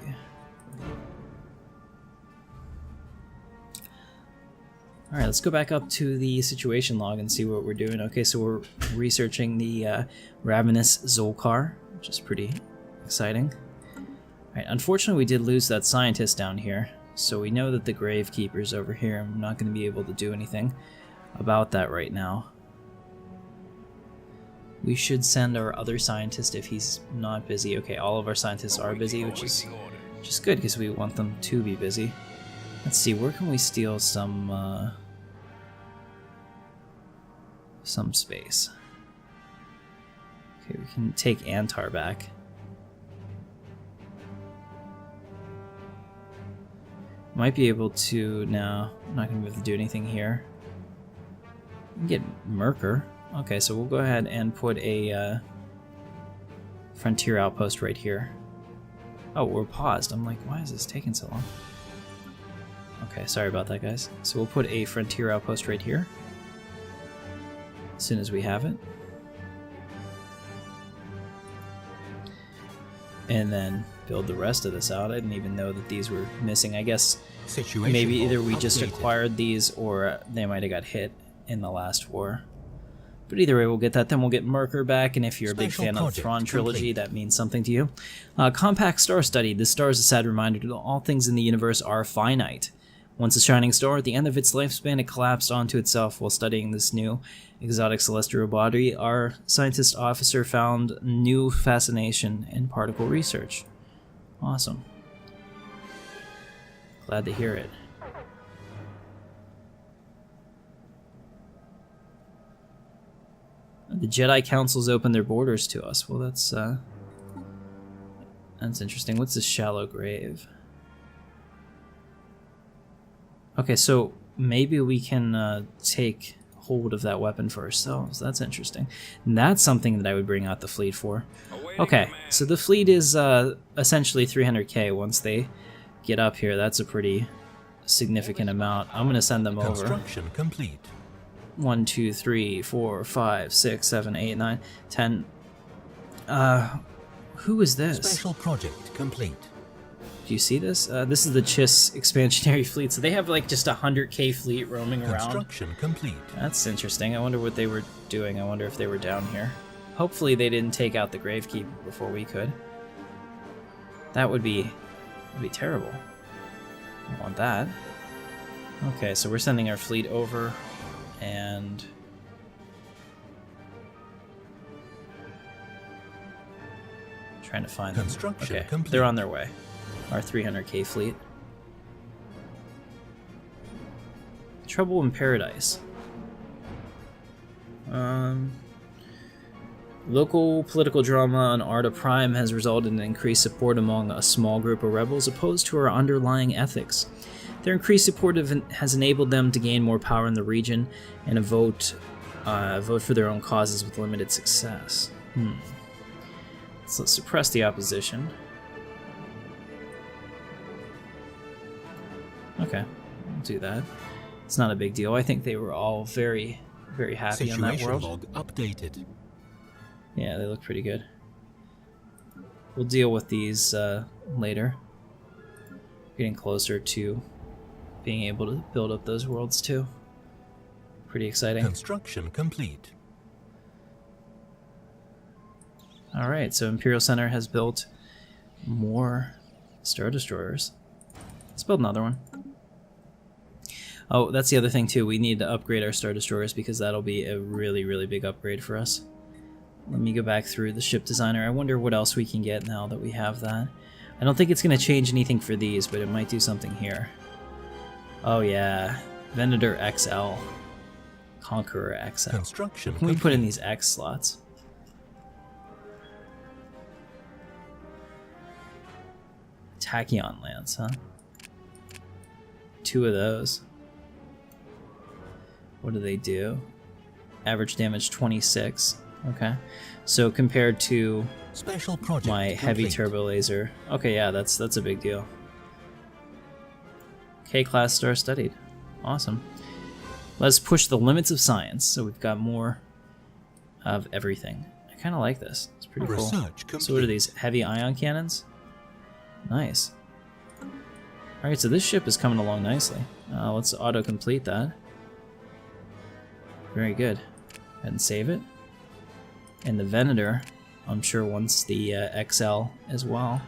Alright, let's go back up to the situation log and see what we're doing. Okay, so we're researching the Ravenous Zolkar, which is pretty exciting. Alright, unfortunately we did lose that scientist down here, so we know that the gravekeeper's over here. I'm not going to be able to do anything about that right now. We should send our other scientist if he's not busy. Okay, all of our scientists are busy, which is good because we want them to be busy. Let's see, where can we steal some space? Okay, we can take Antar back. Might be able to... No, I'm not going to be able to do anything here. We can get Merker. Okay, so we'll go ahead and put a frontier outpost right here. Oh, we're paused. I'm like, why is this taking so long? Okay, sorry about that, guys. So we'll put a frontier outpost right here as soon as we have it. And then build the rest of this out. I didn't even know that these were missing. I guess maybe either we just acquired these or they might have got hit in the last war. But either way, we'll get that. Then we'll get Merker back, and if you're a big fan of the Thrawn trilogy, that means something to you. Compact Star Study. This star is a sad reminder that all things in the universe are finite. Once a shining star, at the end of its lifespan, it collapsed onto itself. While studying this new exotic celestial body, our scientist officer found new fascination in particle research. Awesome. Glad to hear it. The Jedi Council's opened their borders to us. Well, that's interesting. What's this shallow grave? Okay, so maybe we can take hold of that weapon for ourselves. That's interesting. And that's something that I would bring out the fleet for. Okay, so the fleet is essentially 300k once they get up here. That's a pretty significant amount. I'm going to send them over. Construction complete. 1, 2, 3, 4, 5, 6, 7, 8, 9, 10. Who is this? Special project complete. Do you see this? This is the Chiss expansionary fleet. So they have like just 100k fleet roaming around. Construction complete. That's interesting. I wonder what they were doing. I wonder if they were down here. Hopefully they didn't take out the gravekeeper before we could. That would be terrible. I don't want that. Okay, so we're sending our fleet over. And trying to find them. Okay, complete. They're on their way. Our 300k fleet. Trouble in Paradise. Local political drama on Arda Prime has resulted in increased support among a small group of rebels opposed to our underlying ethics. Their increased support has enabled them to gain more power in the region and vote for their own causes with limited success. So let's suppress the opposition. Okay, we'll do that. It's not a big deal. I think they were all very, very happy on that world. Log updated. Yeah, they look pretty good. We'll deal with these later. Getting closer to being able to build up those worlds too. Pretty exciting. Construction complete. Alright, so Imperial Center has built more Star Destroyers. Let's build another one. Oh, that's the other thing too. We need to upgrade our Star Destroyers because that'll be a really, really big upgrade for us. Let me go back through the ship designer. I wonder what else we can get now that we have that. I don't think it's going to change anything for these, but it might do something here. Oh yeah, Venator XL. Conqueror XL. Construction What can we put in these X slots? Tachyon Lance, huh? 2 of those. What do they do? Average damage 26. Okay. So compared to Special project my heavy complete. turbo laser. Okay, yeah, that's a big deal. K-class star studied. Awesome. Let's push the limits of science. So we've got more of everything. I kind of like this. It's pretty cool. Research complete. So what are these? Heavy ion cannons? Nice. Alright, so this ship is coming along nicely. Let's auto-complete that. Very good. Go ahead and save it. And the Venator, I'm sure, wants the XL as well.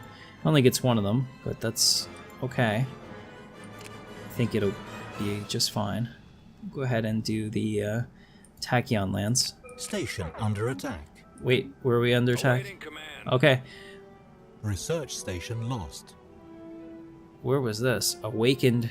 Only gets one of them, but that's okay. I think it'll be just fine. Go ahead and do the Tachyon Lance. Station under attack. Wait, were we under attack? Awaiting command. Okay. Research station lost. Where was this? Awakened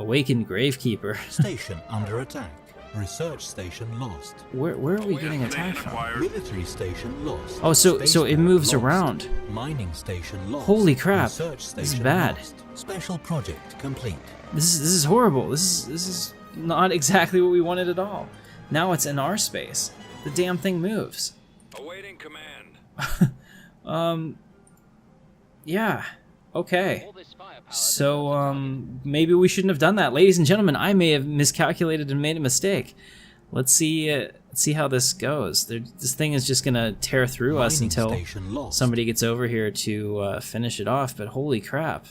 Gravekeeper. Station under attack. Research station lost. Where are we getting attacked from? Military station lost. Oh, so it Spaceport moves lost. around. Mining station lost. Holy crap. Research This is station bad. lost. Special project complete. This is horrible. This is not exactly what we wanted at all. Now it's in our space. The damn thing moves. Awaiting command. Yeah. Okay. So, maybe we shouldn't have done that. Ladies and gentlemen, I may have miscalculated and made a mistake. Let's see how this goes. This thing is just gonna tear through us Mining until station lost. somebody gets over here to finish it off, but holy crap.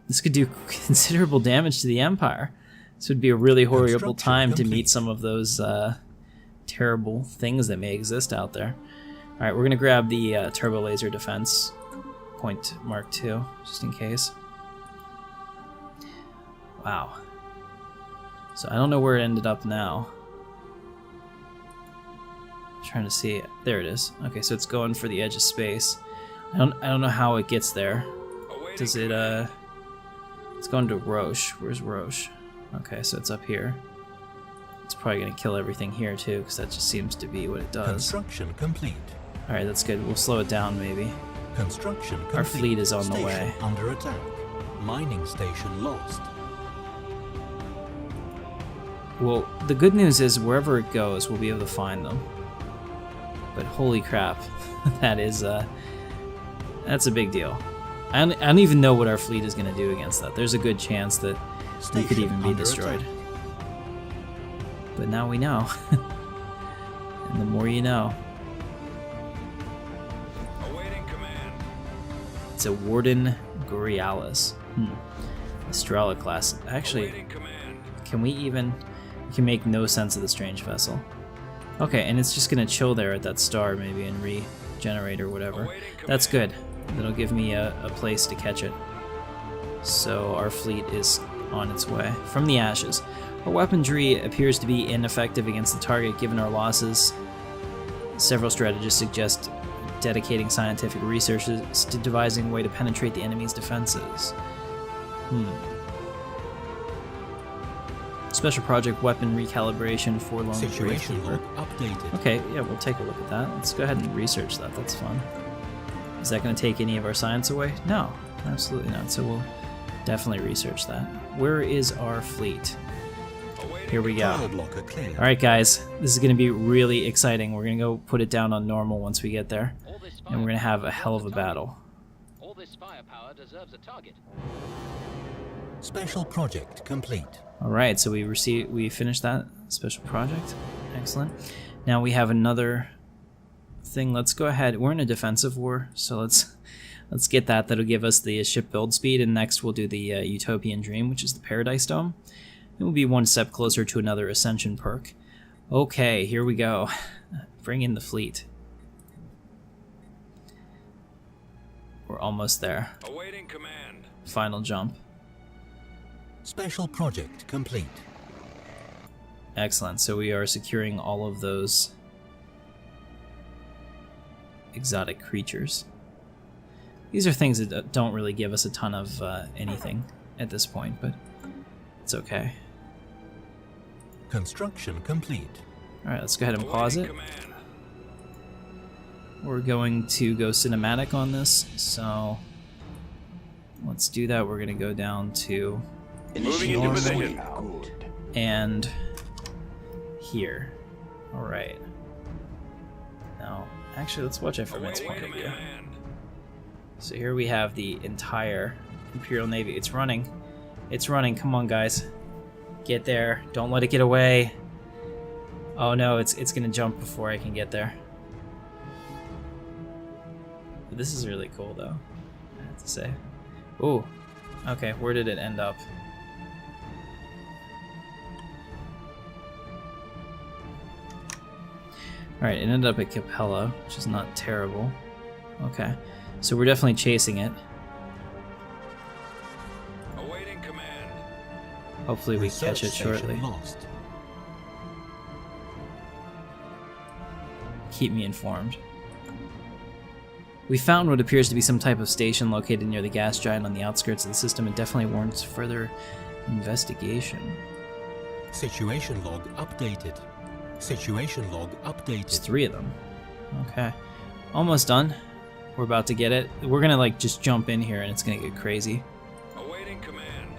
This could do considerable damage to the Empire. This would be a really horrible Construction time to complete. meet some of those terrible things that may exist out there. Alright, we're gonna grab the turbo laser defense point Mark II, just in case. Wow. So I don't know where it ended up now. I'm trying to see it. There it is. Okay, so it's going for the edge of space. I don't know how it gets there. Awaiting Does it command. it's going to Roche. Where's Roche? Okay, so it's up here. It's probably gonna kill everything here too, because that just seems to be what it does. Construction complete. Alright, that's good. We'll slow it down maybe. Construction complete. Our fleet is on the Station way. under attack. Mining station lost. Well, the good news is wherever it goes, we'll be able to find them. But holy crap, that's a big deal. I don't even know what our fleet is going to do against that. There's a good chance that we could Station even be under destroyed. attack. But now we know. And the more you know. Awaiting command. It's a Warden Borealis. Estrella class. Actually, Awaiting command. we can make no sense of the strange vessel. Okay, and it's just gonna chill there at that star maybe and regenerate or whatever. Awaiting That's command. good. That'll give me a place to catch it. So our fleet is on its way from the ashes. Our weaponry appears to be ineffective against the target given our losses. Several strategists suggest dedicating scientific researches to devising a way to penetrate the enemy's defenses. Special project weapon recalibration for long Situation Gravekeeper. log updated. Okay, yeah, we'll take a look at that. Let's go ahead and research that. That's fun. Is that going to take any of our science away? No, absolutely not. So we'll definitely research that. Where is our fleet? Awaiting Here we go. Cloud locker clear. All right, guys, this is going to be really exciting. We're going to go put it down on normal once we get there, and we're going to have a hell of a battle. All this firepower deserves a target. Special project complete. All right, so we finished that special project. Excellent. Now we have another thing. Let's go ahead. We're in a defensive war, so let's get that. That'll give us the ship build speed, and next we'll do the Utopian Dream, which is the Paradise Dome. It will be one step closer to another Ascension perk. Okay, here we go. Bring in the fleet. We're almost there. Awaiting command. Final jump. Special project complete. Excellent. So we are securing all of those exotic creatures. These are things that don't really give us a ton of anything at this point, but it's okay. Construction complete. All right, let's go ahead and pause it. Awaiting command. We're going to go cinematic on this, so let's do that. We're going to go down to Moving into position. and here. All right. Now, actually, let's watch it from its point Awaiting of view. command. So here we have the entire Imperial Navy. It's running. It's running. Come on, guys. Get there. Don't let it get away. Oh no, it's going to jump before I can get there. This is really cool, though, I have to say. Ooh, okay, where did it end up? Alright, it ended up at Capella, which is not terrible. Okay, so we're definitely chasing it. Awaiting command. Hopefully we catch it shortly. Lost. Keep me informed. We found what appears to be some type of station located near the gas giant on the outskirts of the system. It definitely warrants further investigation. Situation log updated. Situation log updated. There's 3 of them. Okay. Almost done. We're about to get it. We're gonna like just jump in here and it's gonna get crazy. Awaiting command.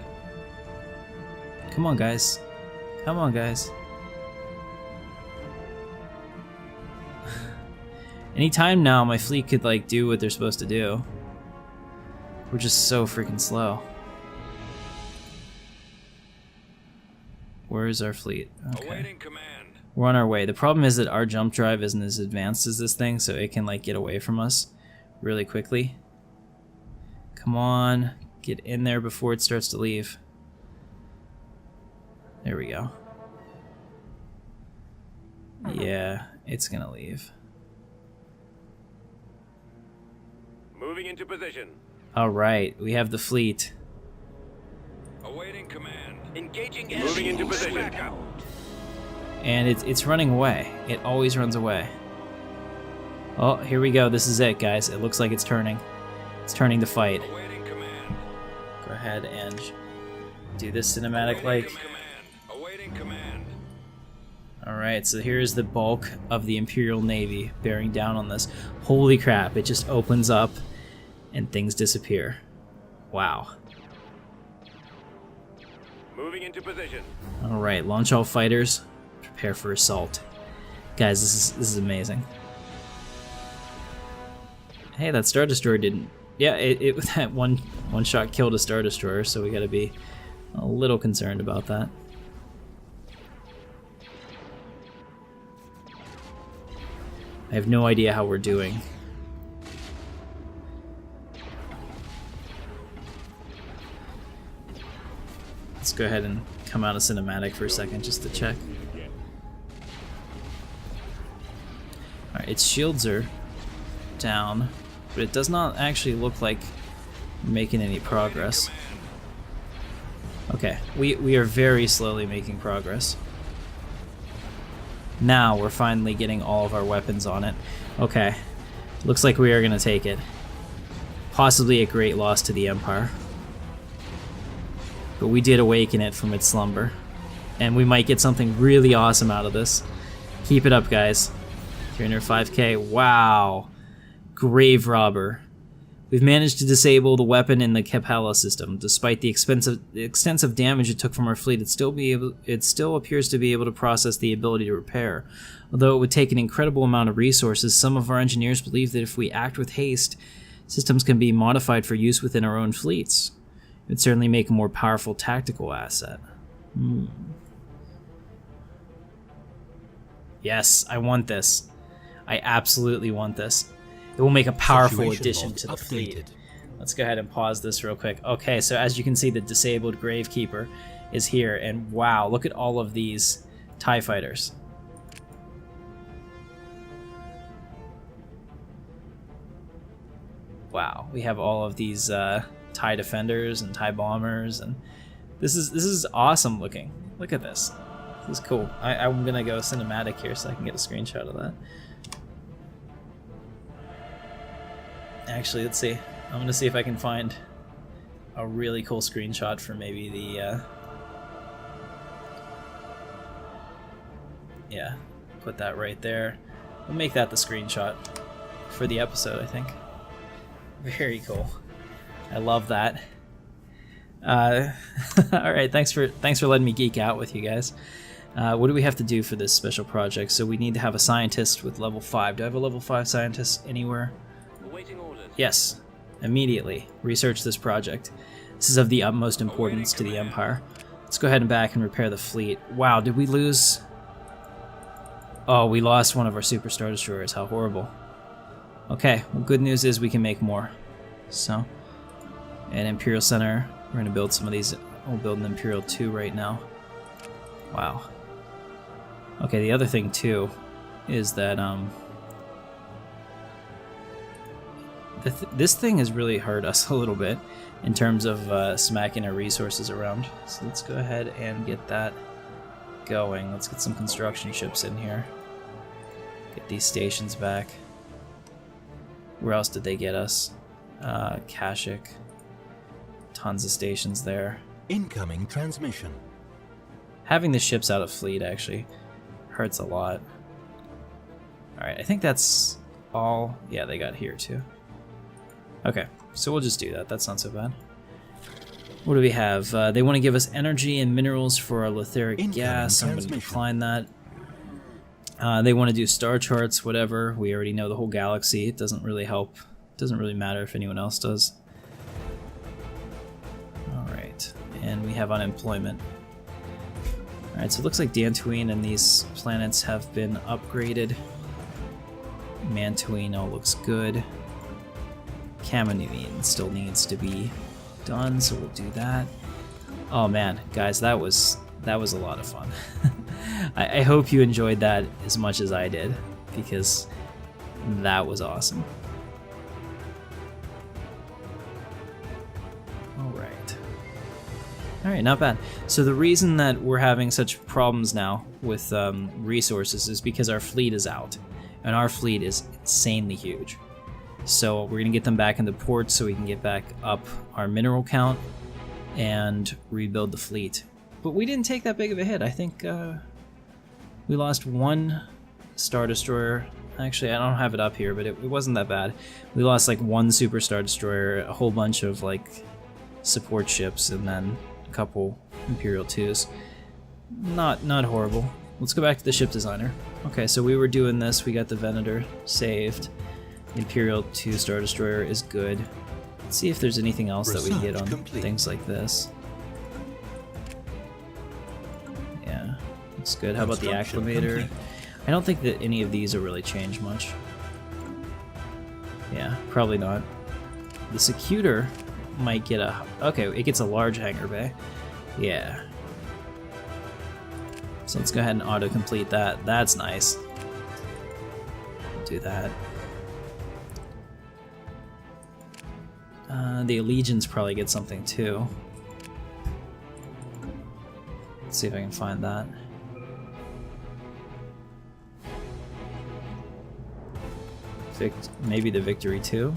Come on, guys. Come on, guys. Anytime now, my fleet could like do what they're supposed to do. We're just so freaking slow. Where is our fleet? Okay. Awaiting command. We're on our way. The problem is that our jump drive isn't as advanced as this thing, so it can like get away from us really quickly. Come on, get in there before it starts to leave. There we go. Yeah, it's gonna leave. Moving into position. Alright, we have the fleet. Awaiting command. Engaging. Moving into position. And it's running away. It always runs away. Oh, here we go. This is it, guys. It looks like it's turning. It's turning to fight. Awaiting command. Go ahead and do this cinematic like. Awaiting command. Alright, so here's the bulk of the Imperial Navy bearing down on this. Holy crap, it just opens up and things disappear. Wow. Moving into position. Alright, launch all fighters. Prepare for assault. Guys, this is amazing. Hey, that Star Destroyer didn't... Yeah, it that one shot killed a Star Destroyer, so we gotta be a little concerned about that. I have no idea how we're doing. Let's go ahead and come out of cinematic for a second just to check. Alright, its shields are down, but it does not actually look like we're making any progress. Okay, we are very slowly making progress. Now we're finally getting all of our weapons on it. Okay, looks like we are going to take it. Possibly a great loss to the Empire. But we did awaken it from its slumber. And we might get something really awesome out of this. Keep it up, guys. 305k. Wow. Grave Robber. We've managed to disable the weapon in the Capella system. Despite the extensive damage it took from our fleet, it still appears to be able to process the ability to repair. Although it would take an incredible amount of resources, some of our engineers believe that if we act with haste, systems can be modified for use within our own fleets. It would certainly make a more powerful tactical asset. Yes, I want this. I absolutely want this. It will make a powerful addition to the fleet. Let's go ahead and pause this real quick. Okay, so as you can see, the disabled gravekeeper is here, and wow, look at all of these TIE fighters. Wow, we have all of these TIE defenders and TIE bombers, and this is awesome looking. Look at this. This is cool. I'm gonna go cinematic here so I can get a screenshot of that. Actually, let's see. I'm gonna see if I can find a really cool screenshot for maybe the yeah, put that right there. We'll make that the screenshot for the episode, I think. Very cool. I love that. All right, thanks for letting me geek out with you guys. What do we have to do for this special project? So we need to have a scientist with level 5. Do I have a level 5 scientist anywhere? Awaiting orders. Yes, immediately. Research this project. This is of the utmost importance to the Empire. Let's go ahead and back and repair the fleet. Wow, did we lose? Oh, we lost one of our Super Star Destroyers. How horrible. Okay, well, good news is we can make more. So, and Imperial Center, we're going to build some of these. We'll build an Imperial 2 right now. Wow. Okay, the other thing too is that this thing has really hurt us a little bit in terms of smacking our resources around. So let's go ahead and get that going. Let's get some construction ships in here. Get these stations back. Where else did they get us? Kashyyyk. Tons of stations there. Incoming transmission. Having the ships out of fleet actually hurts a lot. Alright, I think that's all. Yeah, they got here too. Okay, so we'll just do that. That's not so bad. What do we have? They want to give us energy and minerals for our letheric gas. I'm going to decline that. They want to do star charts, whatever. We already know the whole galaxy. It doesn't really help. It doesn't really matter if anyone else does. Alright, and we have unemployment. Alright, so it looks like Dantooine and these planets have been upgraded. Mantooine all looks good. Kaminoine still needs to be done, so we'll do that. Oh man, guys, that was a lot of fun. I hope you enjoyed that as much as I did, because that was awesome. Alright, not bad. So the reason that we're having such problems now with resources is because our fleet is out. And our fleet is insanely huge. So we're going to get them back into port so we can get back up our mineral count and rebuild the fleet. But we didn't take that big of a hit. I think we lost one Star Destroyer. Actually, I don't have it up here, but it wasn't that bad. We lost like one Super Star Destroyer, a whole bunch of like support ships, and then a couple Imperial 2s. Not horrible. Let's go back to the ship designer. Okay, so we were doing this. We got the Venator saved. Imperial 2 Star Destroyer is good. Let's see if there's anything else that we can get on things like this. Yeah, looks good. How about the Acclimator? I don't think that any of these will really change much. Yeah, probably not. The Secutor might get a... Okay, it gets a large hangar bay. Yeah. So let's go ahead and auto-complete that. That's nice. Do that. The Allegiance probably get something too. Let's see if I can find that. Maybe the Victory too?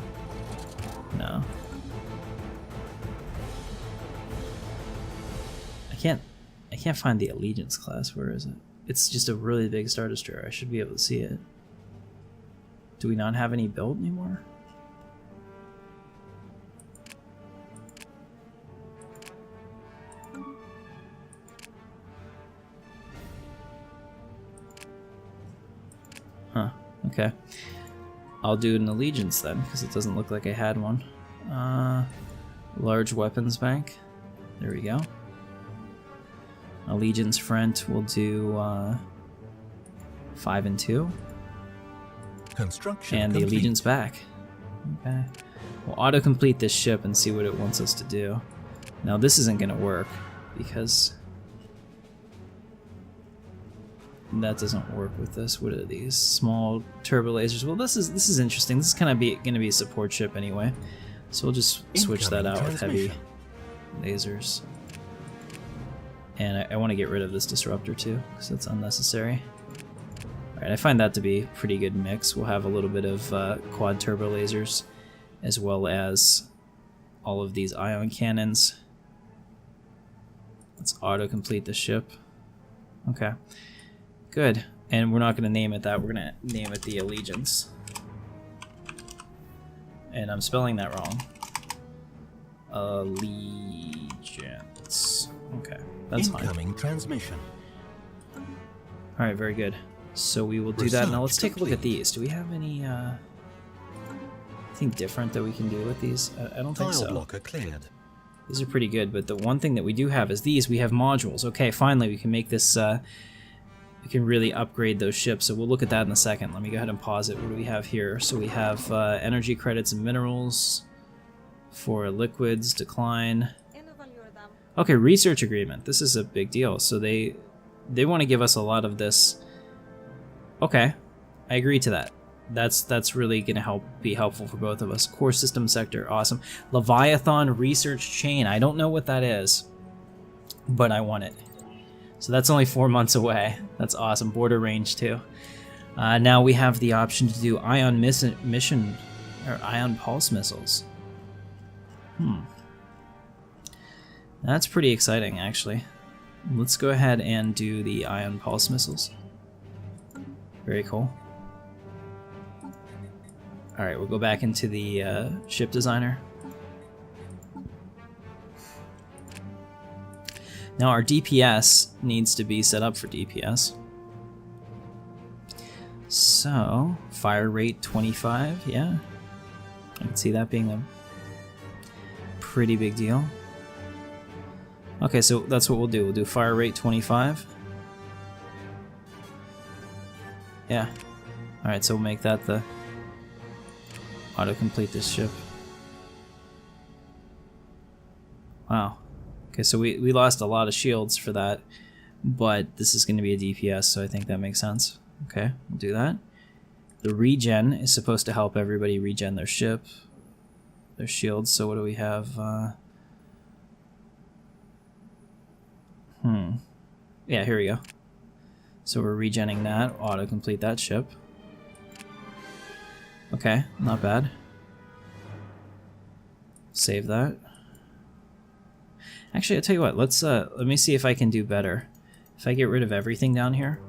No. I can't find the Allegiance class. Where is it? It's just a really big Star Destroyer. I should be able to see it. Do we not have any built anymore? Huh. Okay. I'll do an Allegiance then, because it doesn't look like I had one. Large weapons bank. There we go. Allegiance front, we'll do 5 and 2. Construction and the complete. Allegiance back. Okay. We'll auto-complete this ship and see what it wants us to do. Now this isn't going to work, because that doesn't work with this. What are these? Small turbo lasers. Well, this is interesting. This is kind of going to be a support ship anyway. So we'll just switch that out with heavy lasers. And I want to get rid of this disruptor too, because it's unnecessary. Alright, I find that to be a pretty good mix. We'll have a little bit of quad turbo lasers, as well as all of these ion cannons. Let's auto-complete the ship. Okay. Good. And we're not going to name it that. We're going to name it the Allegiance. And I'm spelling that wrong. Allegiance. Okay, that's fine. Incoming transmission. Alright, very good. So we will do that. Now let's take a look at these. Do we have any anything different that we can do with these? I don't think so. Tile blocker cleared. These are pretty good, but the one thing that we do have is these. We have modules. Okay, finally we can make this we can really upgrade those ships. So we'll look at that in a second. Let me go ahead and pause it. What do we have here? So we have energy credits and minerals for liquids decline. Okay, research agreement. This is a big deal. So they want to give us a lot of this. Okay, I agree to that. That's really going to be helpful for both of us. Core system sector, awesome. Leviathan research chain. I don't know what that is, but I want it. So that's only 4 months away. That's awesome. Border range too. Now we have the option to do ion mission or ion pulse missiles. That's pretty exciting, actually. Let's go ahead and do the ion pulse missiles. Very cool. All right, we'll go back into the ship designer. Now our DPS needs to be set up for DPS. So, fire rate 25, yeah. I can see that being a pretty big deal. Okay, so that's what we'll do. We'll do fire rate 25. Yeah. Alright, so we'll make that the autocomplete this ship. Wow. Okay, so we lost a lot of shields for that, but this is going to be a DPS, so I think that makes sense. Okay, we'll do that. The regen is supposed to help everybody regen their ship, their shields, so what do we have? Yeah, here we go. So we're regenning that, autocomplete that ship. Okay, not bad. Save that. Actually, I'll tell you what, let me see if I can do better. If I get rid of everything down here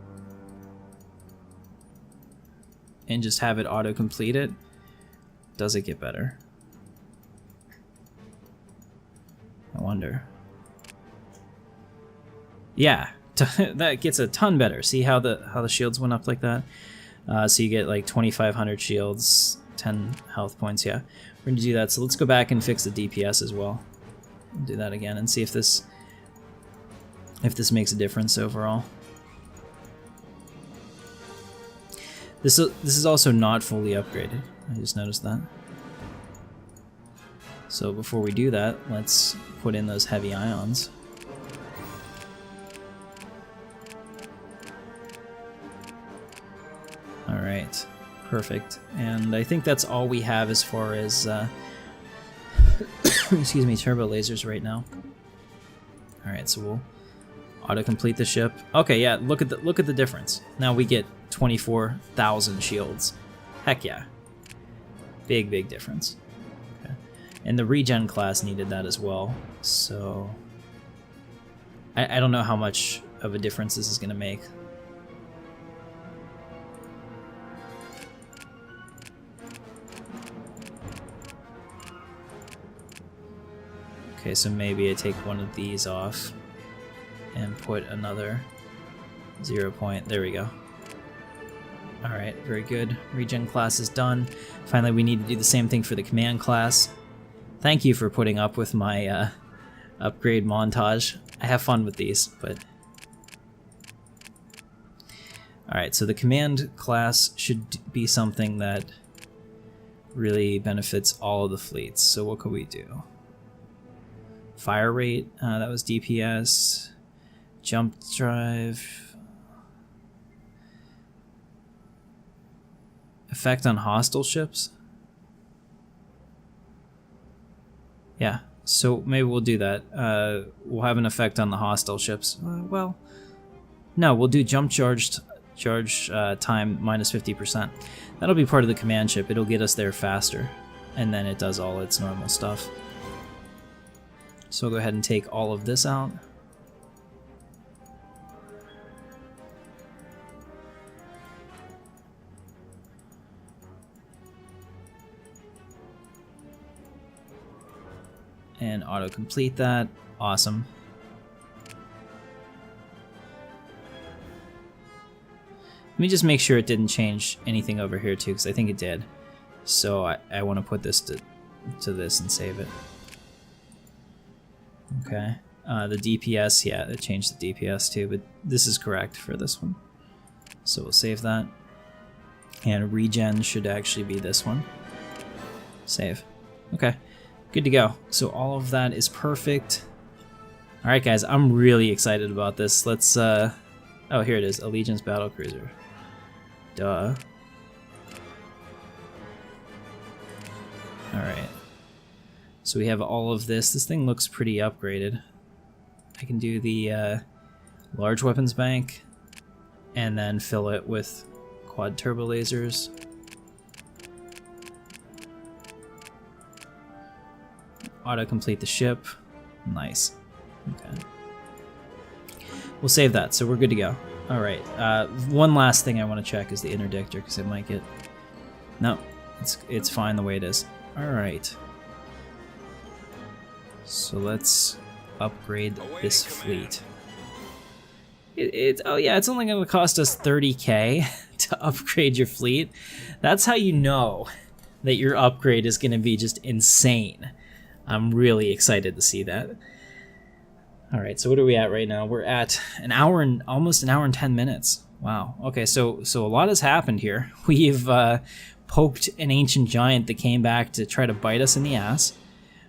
and just have it auto-complete it, does it get better? I wonder. Yeah, that gets a ton better. See how the shields went up like that? So you get like 2,500 shields, 10 health points, yeah. We're gonna do that, so let's go back and fix the DPS as well. Do that again and see if this makes a difference overall. This is also not fully upgraded. I just noticed that. So before we do that, let's put in those heavy ions. All right, perfect. And I think that's all we have as far as excuse me, turbo lasers right now. All right, so we'll auto-complete the ship. Okay, yeah, look at the difference. Now we get 24,000 shields. Heck yeah. Big difference. Okay. And the regen class needed that as well. So I don't know how much of a difference this is going to make. Okay, so maybe I take one of these off and put another 0 point. There we go. Alright, very good. Regen class is done. Finally, we need to do the same thing for the command class. Thank you for putting up with my upgrade montage. I have fun with these, but... Alright, so the command class should be something that really benefits all of the fleets. So what could we do? Fire rate, that was DPS. Jump drive. Effect on hostile ships? Yeah, so maybe we'll do that. We'll have an effect on the hostile ships. Well, no, we'll do jump charge time minus 50%. That'll be part of the command ship. It'll get us there faster. And then it does all its normal stuff. So we'll go ahead and take all of this out. And auto-complete that. Awesome. Let me just make sure it didn't change anything over here too, because I think it did. So I want to put this to this and save it. Okay. The DPS, yeah, it changed the DPS too, but this is correct for this one. So we'll save that. And regen should actually be this one. Save. Okay, good to go. So all of that is perfect. All right, guys, I'm really excited about this. Let's, oh, here it is, Allegiance Battlecruiser. Duh. All right. So we have all of this. This thing looks pretty upgraded. I can do the large weapons bank and then fill it with quad turbo lasers. Auto-complete the ship. Nice. Okay. We'll save that, so we're good to go. Alright, one last thing I want to check is the interdictor, because it might get... No, it's fine the way it is. Alright. So let's upgrade this fleet. Oh yeah, it's only going to cost us 30k to upgrade your fleet. That's how you know that your upgrade is going to be just insane. I'm really excited to see that. All right, so what are we at right now? We're at an hour and almost an hour and 10 minutes. Wow. Okay, so a lot has happened here. We've poked an ancient giant that came back to try to bite us in the ass.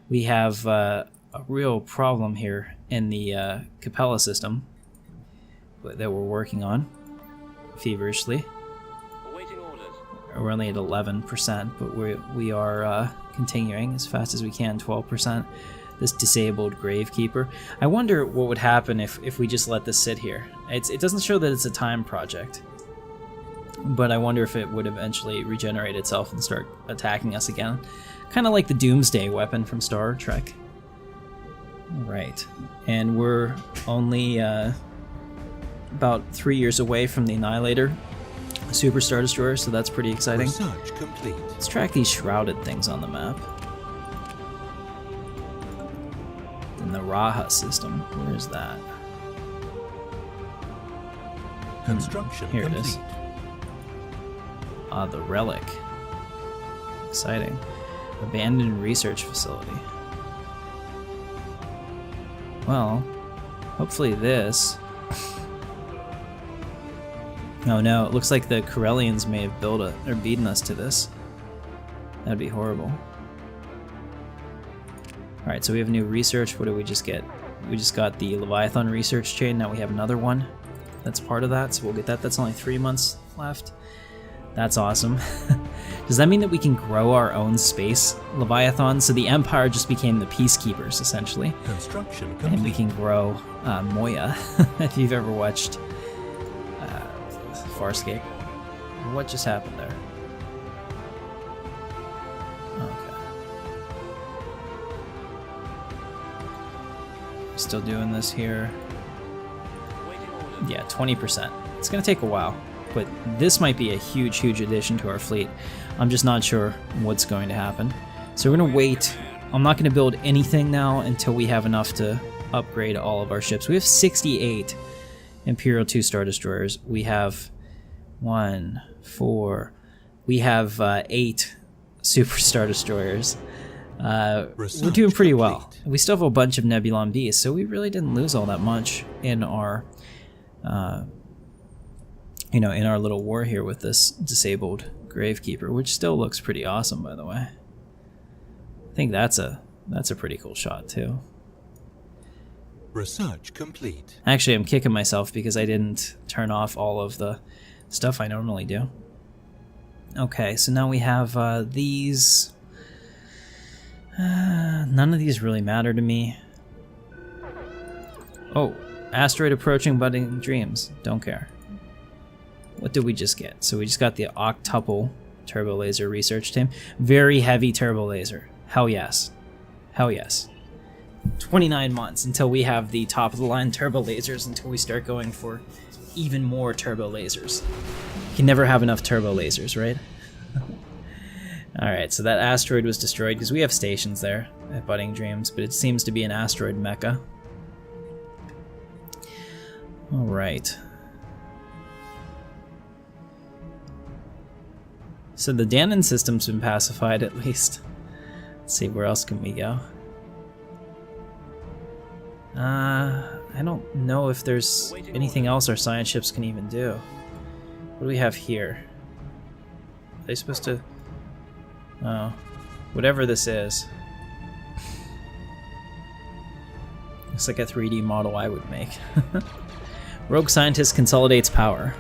We have a real problem here in the Capella system that we're working on feverishly. Awaiting orders. We're only at 11%, but we are continuing as fast as we can. 12%. This disabled gravekeeper. I wonder what would happen if we just let this sit here. It doesn't show that it's a time project, but I wonder if it would eventually regenerate itself and start attacking us again. Kind of like the Doomsday weapon from Star Trek. Right, and we're only about 3 years away from the Annihilator Super Star Destroyer, so that's pretty exciting. Research complete. Let's track these shrouded things on the map. In the Raha system, where is that? Construction Here complete. it is. Ah, the Relic. Exciting. Abandoned research facility. Well, hopefully this... Oh no, it looks like the Corellians may have built or beaten us to this. That'd be horrible. Alright, so we have new research. What did we just get? We just got the Leviathan research chain. Now we have another one that's part of that, so we'll get that. That's only 3 months left. That's awesome. Does that mean that we can grow our own space Leviathan? So the Empire just became the peacekeepers, essentially. Construction complete. And we can grow Moya, if you've ever watched Farscape. What just happened there? Okay. Still doing this here. Awaiting orders. Yeah, 20%. It's going to take a while, but this might be a huge, huge addition to our fleet. I'm just not sure what's going to happen. So we're going to wait. I'm not going to build anything now until we have enough to upgrade all of our ships. We have 68 Imperial 2 Star Destroyers. We have 1, 4. We have 8 Super Star Destroyers. We're doing pretty well. We still have a bunch of Nebulon Beasts, so we really didn't lose all that much in our, in our little war here with this disabled Gravekeeper, which still looks pretty awesome, by the way. I think that's a pretty cool shot too. Research complete. Actually, I'm kicking myself because I didn't turn off all of the stuff I normally do. Okay, so now we have these. None of these really matter to me. Oh, asteroid approaching, budding dreams. Don't care. What did we just get? So we just got the octuple turbo laser research team. Very heavy turbo laser. Hell yes. Hell yes. 29 months until we have the top of the line turbo lasers, until we start going for even more turbo lasers. You can never have enough turbo lasers, right? Alright, so that asteroid was destroyed because we have stations there at Budding Dreams, but it seems to be an asteroid mecca. Alright. So the Danon system's been pacified at least. Let's see, where else can we go? I don't know if there's anything else our science ships can even do. What do we have here? Are they supposed to... Oh. Whatever this is. Looks like a 3D model I would make. Rogue scientist consolidates power.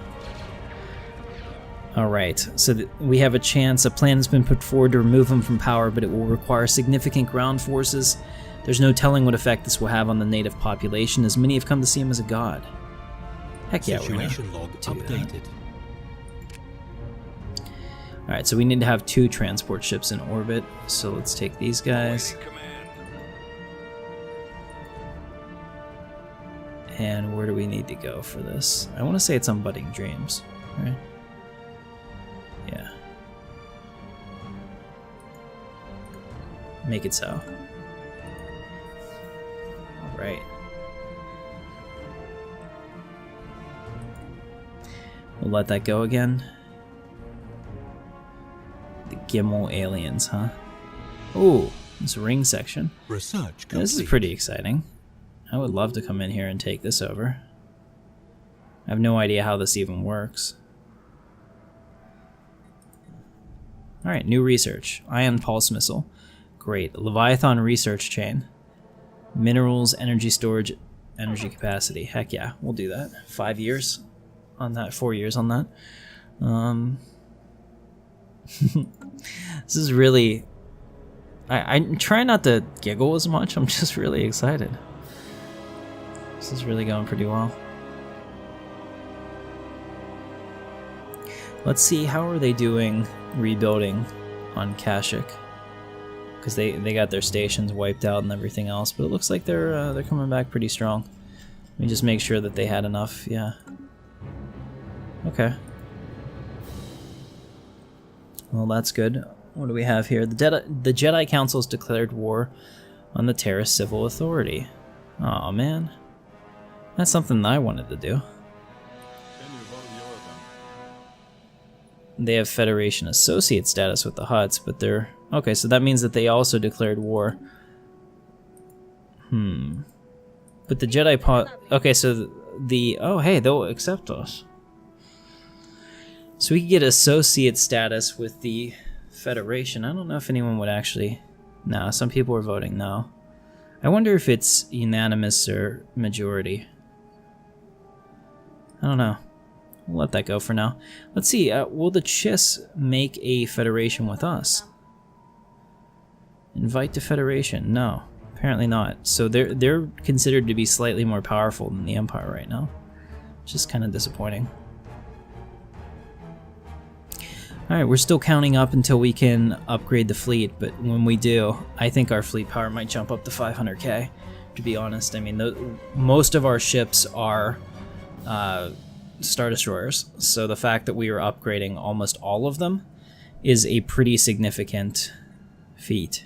Alright, so we have a chance. A plan has been put forward to remove him from power, but it will require significant ground forces. There's no telling what effect this will have on the native population, as many have come to see him as a god. Heck yeah, we're gonna Situation log do that. updated. Alright, so we need to have 2 transport ships in orbit, so let's take these guys. Awaiting command. And where do we need to go for this? I want to say it's on Budding Dreams, right? Yeah. Make it so. Alright. We'll let that go again. The Gimel aliens, huh? Oh, this ring section. Research This is complete. pretty exciting. I would love to come in here and take this over. I have no idea how this even works. Alright, new research. Ion pulse missile. Great. Leviathan research chain. Minerals, energy storage, energy capacity. Heck yeah, we'll do that. 5 years on that, 4 years on that. This is really... I try not to giggle as much, I'm just really excited. This is really going pretty well. Let's see, how are they doing rebuilding on Kashyyyk? Because they got their stations wiped out and everything else, but it looks like they're coming back pretty strong. Let me just make sure that they had enough, yeah. Okay. Well, that's good. What do we have here? The Jedi Council has declared war on the Terra Civil Authority. Aw, man. That's something that I wanted to do. They have Federation Associate status with the Hutts, but they're... Okay, so that means that they also declared war. But the Jedi... Okay, so the... Oh, hey, they'll accept us. So we could get Associate status with the Federation. I don't know if anyone would actually... No, some people are voting no. I wonder if it's unanimous or majority. I don't know. We'll let that go for now. Let's see, will the Chiss make a Federation with us? Invite to Federation. No, apparently not. So they're considered to be slightly more powerful than the Empire right now. Which is kind of disappointing. Alright, we're still counting up until we can upgrade the fleet, but when we do, I think our fleet power might jump up to 500k, to be honest. I mean, most of our ships are Star Destroyers, so the fact that we are upgrading almost all of them is a pretty significant feat.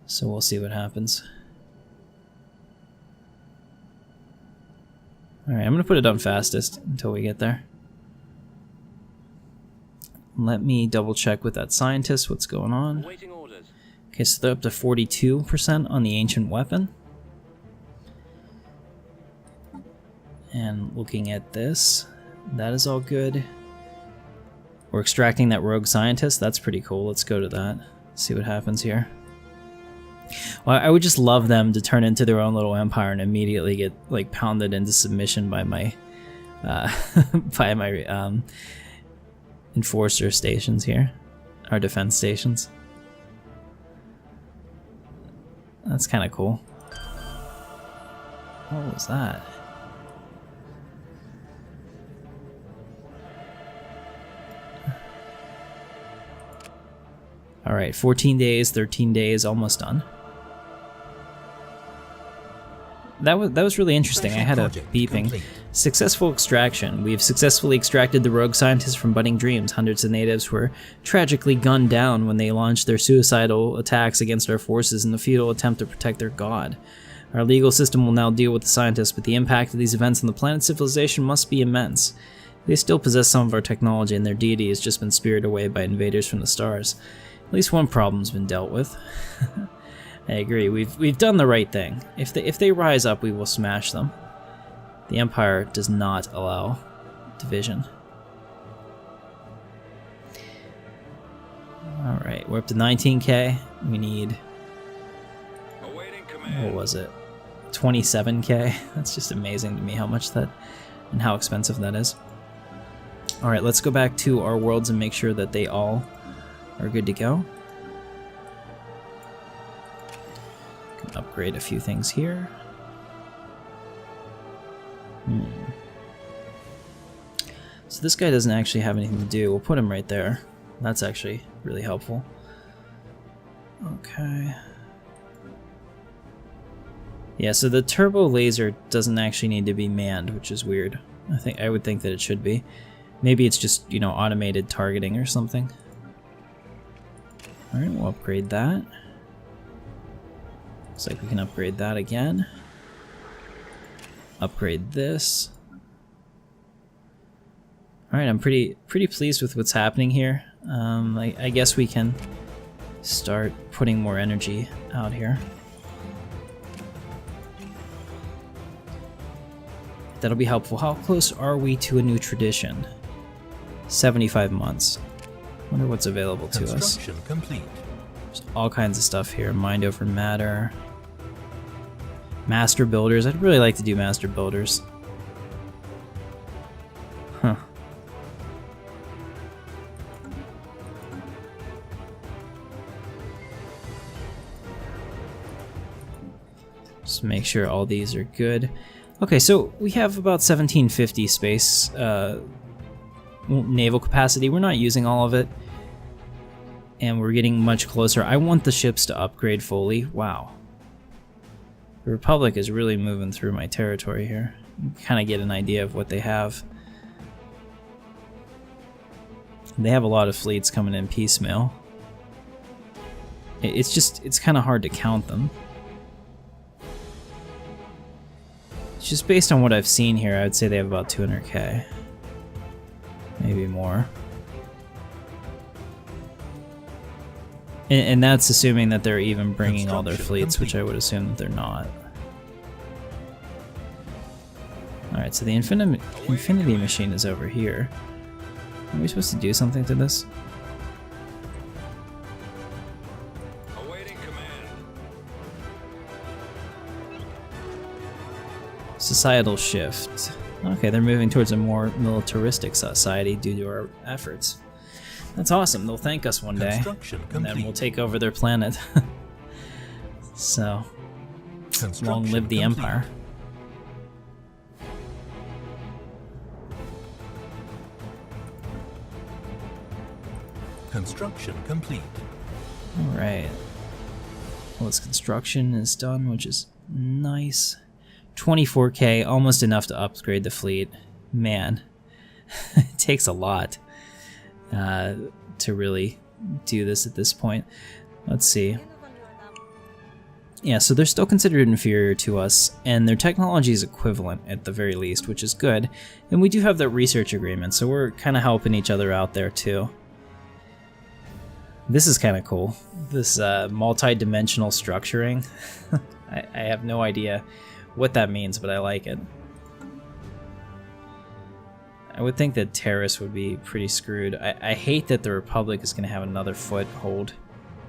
So we'll see what happens. Alright, I'm going to put it on fastest until we get there. Let me double check with that scientist what's going on. Awaiting orders. Okay, so they're up to 42% on the ancient weapon. And looking at this, that is all good. We're extracting that rogue scientist. That's pretty cool. Let's go to that. See what happens here. Well, I would just love them to turn into their own little empire and immediately get like pounded into submission by my enforcer stations here, our defense stations. That's kind of cool. What was that? All right, 14 days, 13 days, almost done. That was really interesting. I had a beeping. Complete. Successful extraction. We have successfully extracted the rogue scientists from Budding Dreams. Hundreds of natives were tragically gunned down when they launched their suicidal attacks against our forces in a futile attempt to protect their god. Our legal system will now deal with the scientists, but the impact of these events on the planet's civilization must be immense. They still possess some of our technology, and their deity has just been spirited away by invaders from the stars. At least one problem's been dealt with. I agree. We've done the right thing. If they rise up, we will smash them. The Empire does not allow division. Alright, we're up to 19k. We need, Awaiting command. what was it? 27k. That's just amazing to me how much that and how expensive that is. Alright, let's go back to our worlds and make sure that they all are good to go. Can upgrade a few things here. So this guy doesn't actually have anything to do. We'll put him right there. That's actually really helpful. Okay. Yeah, so the turbo laser doesn't actually need to be manned, which is weird. I would think that it should be. Maybe it's just, you know, automated targeting or something. Alright, we'll upgrade that. Looks like we can upgrade that again. Upgrade this. Alright, I'm pretty pleased with what's happening here. I guess we can start putting more energy out here. That'll be helpful. How close are we to a new tradition? 75 months. Wonder what's available to us. Construction complete. There's all kinds of stuff here. Mind over matter. Master builders. I'd really like to do master builders. Huh. Just make sure all these are good. Okay, so we have about 1750 space naval capacity. We're not using all of it, and we're getting much closer. I want the ships to upgrade fully. Wow. The Republic is really moving through my territory here. Kind of get an idea of what they have. They have a lot of fleets coming in piecemeal. It's kind of hard to count them. Just based on what I've seen here, I would say they have about 200k. Maybe more. And that's assuming that they're even bringing all their fleets, which I would assume that they're not. Alright, so the Infinity Machine is over here. Are we supposed to do something to this? Awaiting command. Societal shift. Okay, they're moving towards a more militaristic society due to our efforts. That's awesome. They'll thank us one day, and then we'll take over their planet. So, long live the Empire. Construction complete. Alright. Well, its construction is done, which is nice. 24k, almost enough to upgrade the fleet. Man, it takes a lot to really do this at this point. Let's see. Yeah, so they're still considered inferior to us, and their technology is equivalent at the very least, which is good. And we do have that research agreement, so we're kind of helping each other out there too. This is kind of cool. This multi-dimensional structuring. I have no idea what that means, but I like it. I would think that terrorists would be pretty screwed. I hate that the Republic is going to have another foothold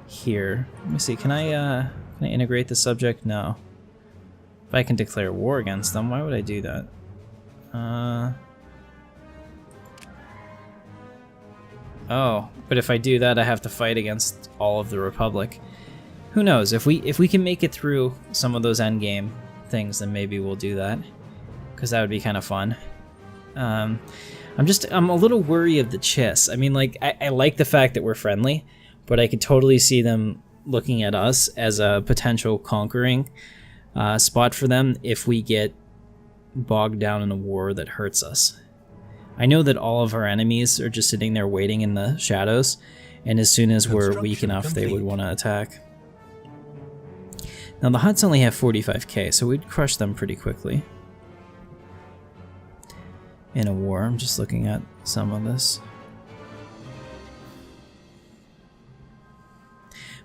here. Let me see, can I integrate the subject? No. If I can declare war against them, why would I do that? Oh, but if I do that, I have to fight against all of the Republic. Who knows? If we can make it through some of those endgame things, then maybe we'll do that, because that would be kind of fun. I'm a little worried of the Chiss. I mean, like, I like the fact that we're friendly, but I could totally see them looking at us as a potential conquering spot for them if we get bogged down in a war that hurts us. I know that all of our enemies are just sitting there waiting in the shadows, and as soon as we're weak enough, they would want to attack. Now the Hutts only have 45k, so we'd crush them pretty quickly in a war. I'm just looking at some of this.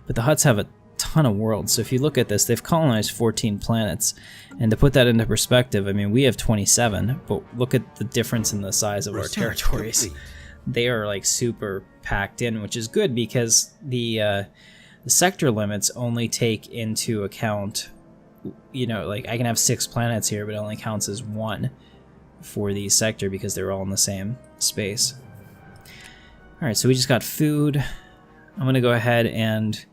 But the Hutts have a ton of worlds, so if you look at this, they've colonized 14 planets. And to put that into perspective, I mean, we have 27, but look at the difference in the size of our territories. they are like super packed in, which is good because the sector limits only take into account, you know, like I can have 6 planets here, but it only counts as 1 for the sector because they're all in the same space. Alright, so we just got food. I'm going to go ahead and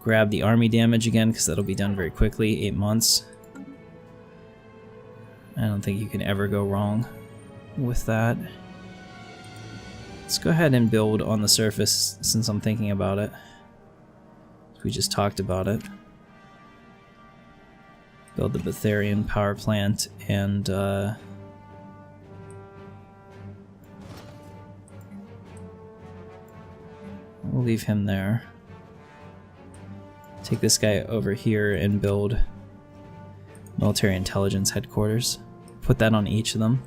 grab the army damage again because that'll be done very quickly. 8 months. I don't think you can ever go wrong with that. Let's go ahead and build on the surface since I'm thinking about it. We just talked about it. Build the Betharian power plant and we'll leave him there. Take this guy over here and build military intelligence headquarters. Put that on each of them.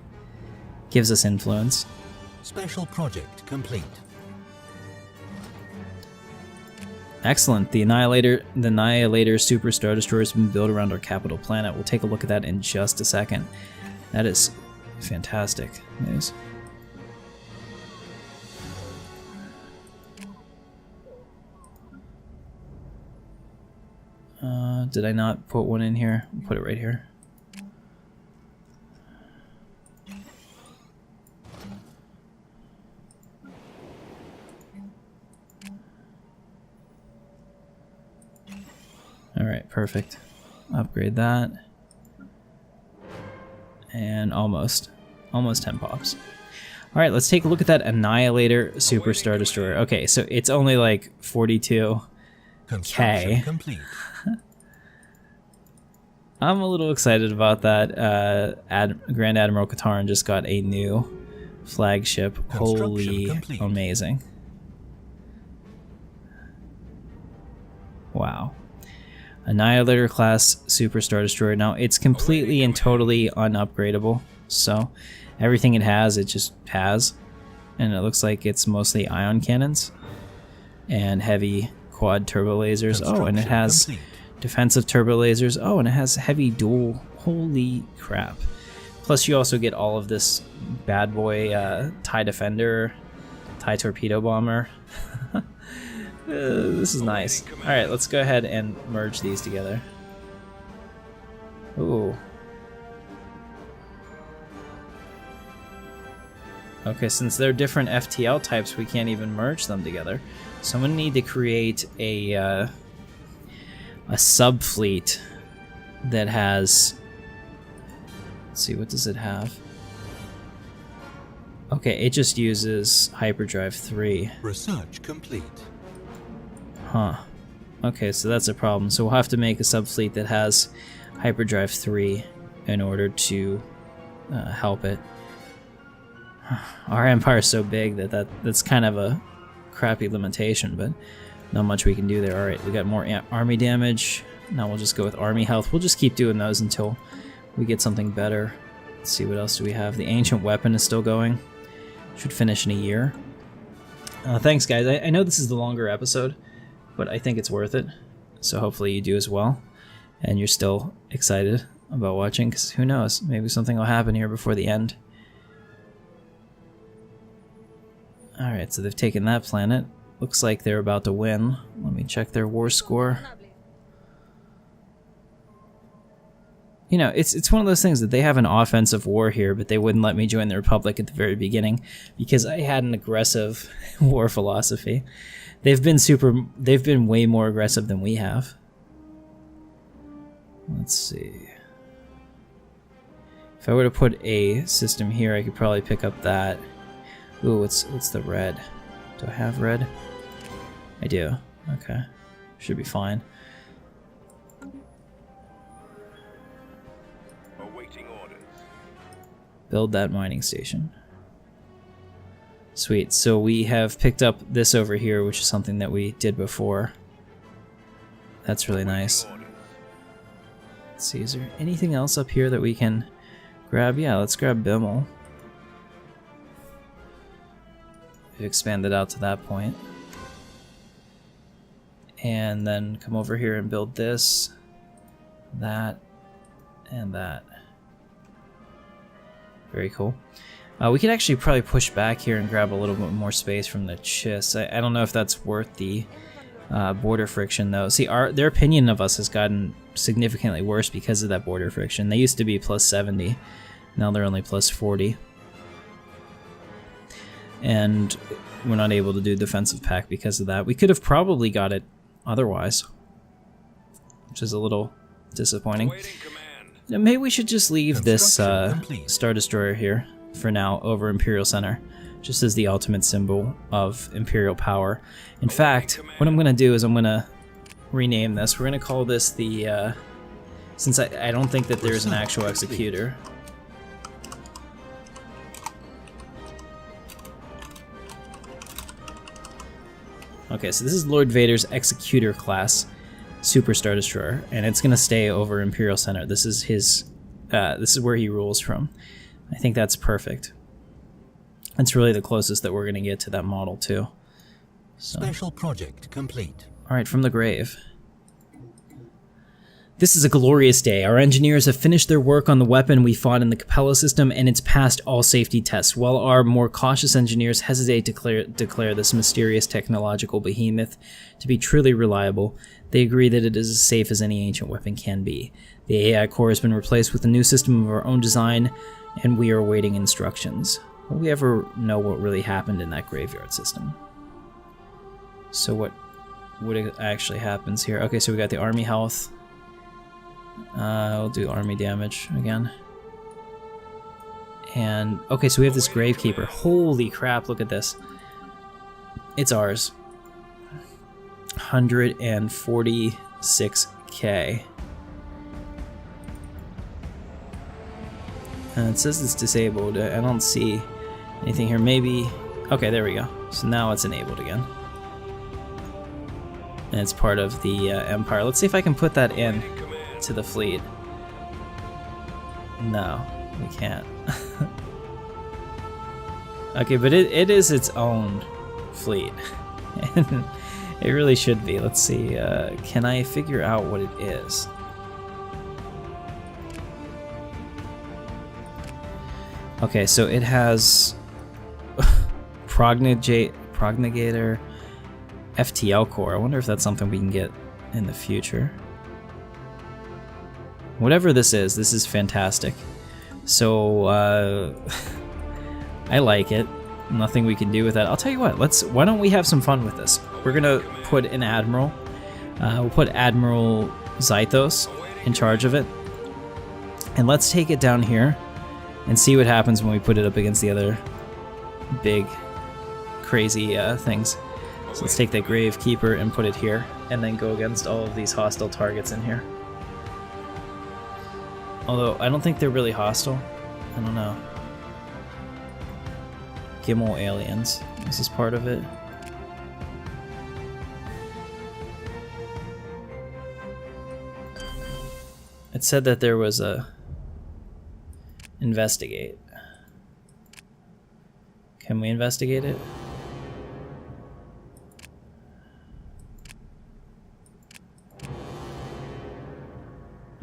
Gives us influence. Special project complete. Excellent. The Annihilator Super Star Destroyer has been built around our capital planet. We'll take a look at that in just a second. That is fantastic news. Did I not put one in here? I'll put it right here. Alright, perfect. Upgrade that. And almost 10 pops. Alright, let's take a look at that Annihilator Super Star Destroyer. Okay, so it's only like 42K. Construction complete. I'm a little excited about that. Grand Admiral Katarn just got a new flagship. Holy complete. Amazing. Wow. Annihilator class Super Star Destroyer. Now it's completely and totally unupgradable, so everything it just has, and it looks like it's mostly ion cannons and heavy quad turbo lasers. Oh, and it has complete. Defensive turbo lasers. Oh, and it has heavy dual. Holy crap. Plus you also get all of this bad boy TIE Defender, TIE Torpedo Bomber. This is nice. Alright, let's go ahead and merge these together. Ooh. Okay, since they're different FTL types, we can't even merge them together. So I'm going to need to create a subfleet that has... Let's see, what does it have? Okay, it just uses Hyperdrive 3. Research complete. Huh. Okay, so that's a problem. So we'll have to make a subfleet that has Hyperdrive 3 in order to help it. Our empire is so big that's kind of a crappy limitation, but not much we can do there. Alright, we got more army damage. Now we'll just go with army health. We'll just keep doing those until we get something better. Let's see, what else do we have? The ancient weapon is still going. Should finish in a year. Thanks, guys. I know this is the longer episode, but I think it's worth it. So hopefully you do as well. And you're still excited about watching, because who knows? Maybe something will happen here before the end. Alright, so they've taken that planet. Looks like they're about to win. Let me check their war score. You know, it's one of those things that they have an offensive war here, but they wouldn't let me join the Republic at the very beginning because I had an aggressive war philosophy. They've been way more aggressive than we have. Let's see. If I were to put a system here, I could probably pick up that. Ooh, what's the red? Do I have red? I do. Okay. Should be fine. Awaiting orders. Build that mining station. Sweet. So we have picked up this over here, which is something that we did before. That's really nice. Let's see, is there anything else up here that we can grab? Yeah, let's grab Bimmel. We've expanded out to that point. And then come over here and build this, that, and that. Very cool. We could actually probably push back here and grab a little bit more space from the chiss. I don't know if that's worth the border friction, though. See, their opinion of us has gotten significantly worse because of that border friction. They used to be plus 70. Now they're only plus 40. And we're not able to do defensive pact because of that. We could have probably got it otherwise, which is a little disappointing. Maybe we should just leave this Star Destroyer here for now over Imperial Center, just as the ultimate symbol of Imperial power. In fact, what I'm going to do is I'm going to rename this. We're going to call this the, since I don't think that there's an actual executor. Okay, so this is Lord Vader's Executor class Super Star Destroyer, and it's going to stay over Imperial Center. This is his, this is where he rules from. I think that's perfect. It's really the closest that we're going to get to that model, too. So. Special project complete. Alright, from the grave. This is a glorious day. Our engineers have finished their work on the weapon we fought in the Capella system, and it's passed all safety tests, while our more cautious engineers hesitate to declare this mysterious technological behemoth to be truly reliable. They agree that it is as safe as any ancient weapon can be. The AI core has been replaced with a new system of our own design, and we are awaiting instructions. Will we ever know what really happened in that graveyard system? So what actually happens here? Okay, so we got the army health. We'll do army damage again. And, okay, so we have this gravekeeper. Holy crap, look at this. It's ours. 146k. It says it's disabled. I don't see anything here. Maybe... Okay, there we go. So now it's enabled again. And it's part of the Empire. Let's see if I can put that in to the fleet. No, we can't. Okay, but it is its own fleet. It really should be. Let's see. Can I figure out what it is? Okay, so it has Prognator FTL core. I wonder if that's something we can get in the future. Whatever this is fantastic. So I like it. Nothing we can do with that. I'll tell you what. Why don't we have some fun with this? We're gonna put an admiral. We'll put Admiral Zythos in charge of it, and let's take it down here and see what happens when we put it up against the other big, crazy things. So let's take that Gravekeeper and put it here, and then go against all of these hostile targets in here. Although, I don't think they're really hostile. I don't know. Gimel aliens. This is part of it. It said that there was a... Investigate. Can we investigate it?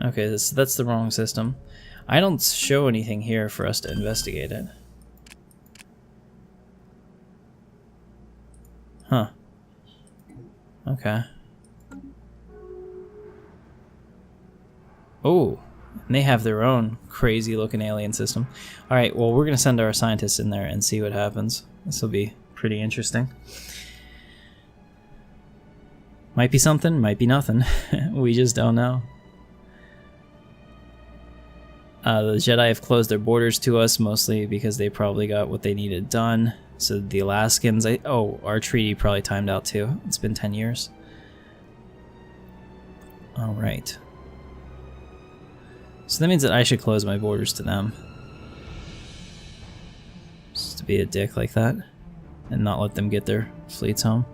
Okay, that's the wrong system. I don't show anything here for us to investigate it. Huh. Okay. Oh, and they have their own crazy looking alien system. Alright, well, we're going to send our scientists in there and see what happens. This will be pretty interesting. Might be something, might be nothing. We just don't know. The Jedi have closed their borders to us, mostly because they probably got what they needed done. So the Alaskans... oh, our treaty probably timed out too. It's been 10 years. Alright. So that means that I should close my borders to them. Just to be a dick like that. And not let them get their fleets home.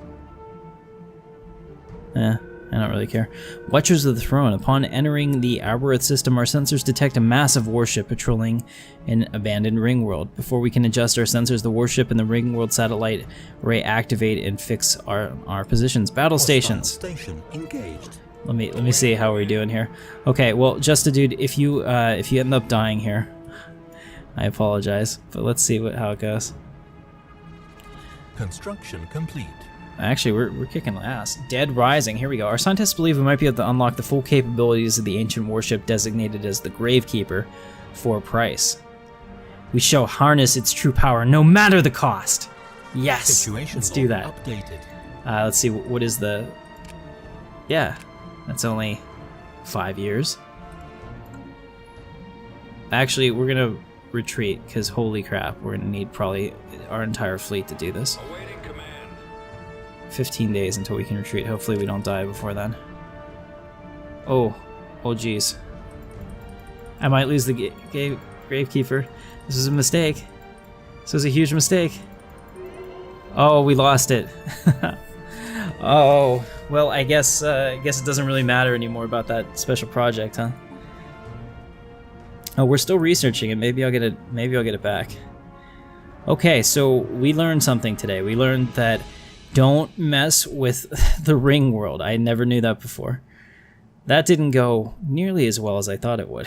I don't really care. Watchers of the Throne. Upon entering the Arboreth system, our sensors detect a massive warship patrolling an abandoned Ringworld. Before we can adjust our sensors, the warship and the Ringworld satellite array activate and fix our positions. Battle stations. Station engaged. Let me see how we're doing here. Okay, well, just a dude, if you end up dying here, I apologize, but let's see how it goes. Construction complete. Actually, we're kicking ass. Dead Rising, here we go. Our scientists believe we might be able to unlock the full capabilities of the ancient warship designated as the Gravekeeper for a price. We shall harness its true power no matter the cost. Yes, Situation let's do that. Updated. Let's see, what is the... Yeah, that's only 5 years. Actually, we're gonna retreat, because holy crap, we're gonna need probably our entire fleet to do this. Awaiting command. 15 days until we can retreat. Hopefully we don't die before then. Oh geez. I might lose the Gravekeeper. This was a mistake. This was a huge mistake. Oh, we lost it. Oh, well, I guess it doesn't really matter anymore about that special project, huh? Oh, we're still researching it. Maybe I'll get it back. Okay, so we learned something today. We learned that don't mess with the Ringworld. I never knew that before. That didn't go nearly as well as I thought it would.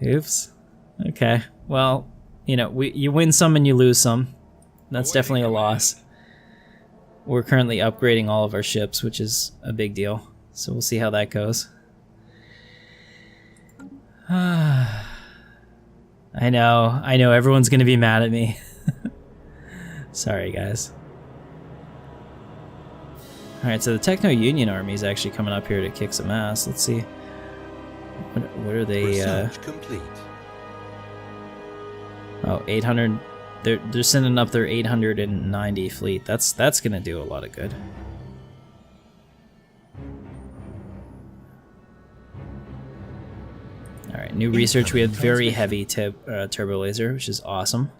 Oops. Okay. Well, you know, you win some and you lose some. That's definitely a loss. We're currently upgrading all of our ships, which is a big deal. So we'll see how that goes. I know, everyone's gonna be mad at me. Sorry, guys. Alright, so the Techno-Union army is actually coming up here to kick some ass. Let's see. What are they, Research complete. Oh, 800... They're sending up their 890 fleet. That's gonna do a lot of good. Alright, new research. We have very heavy turbo laser, which is awesome.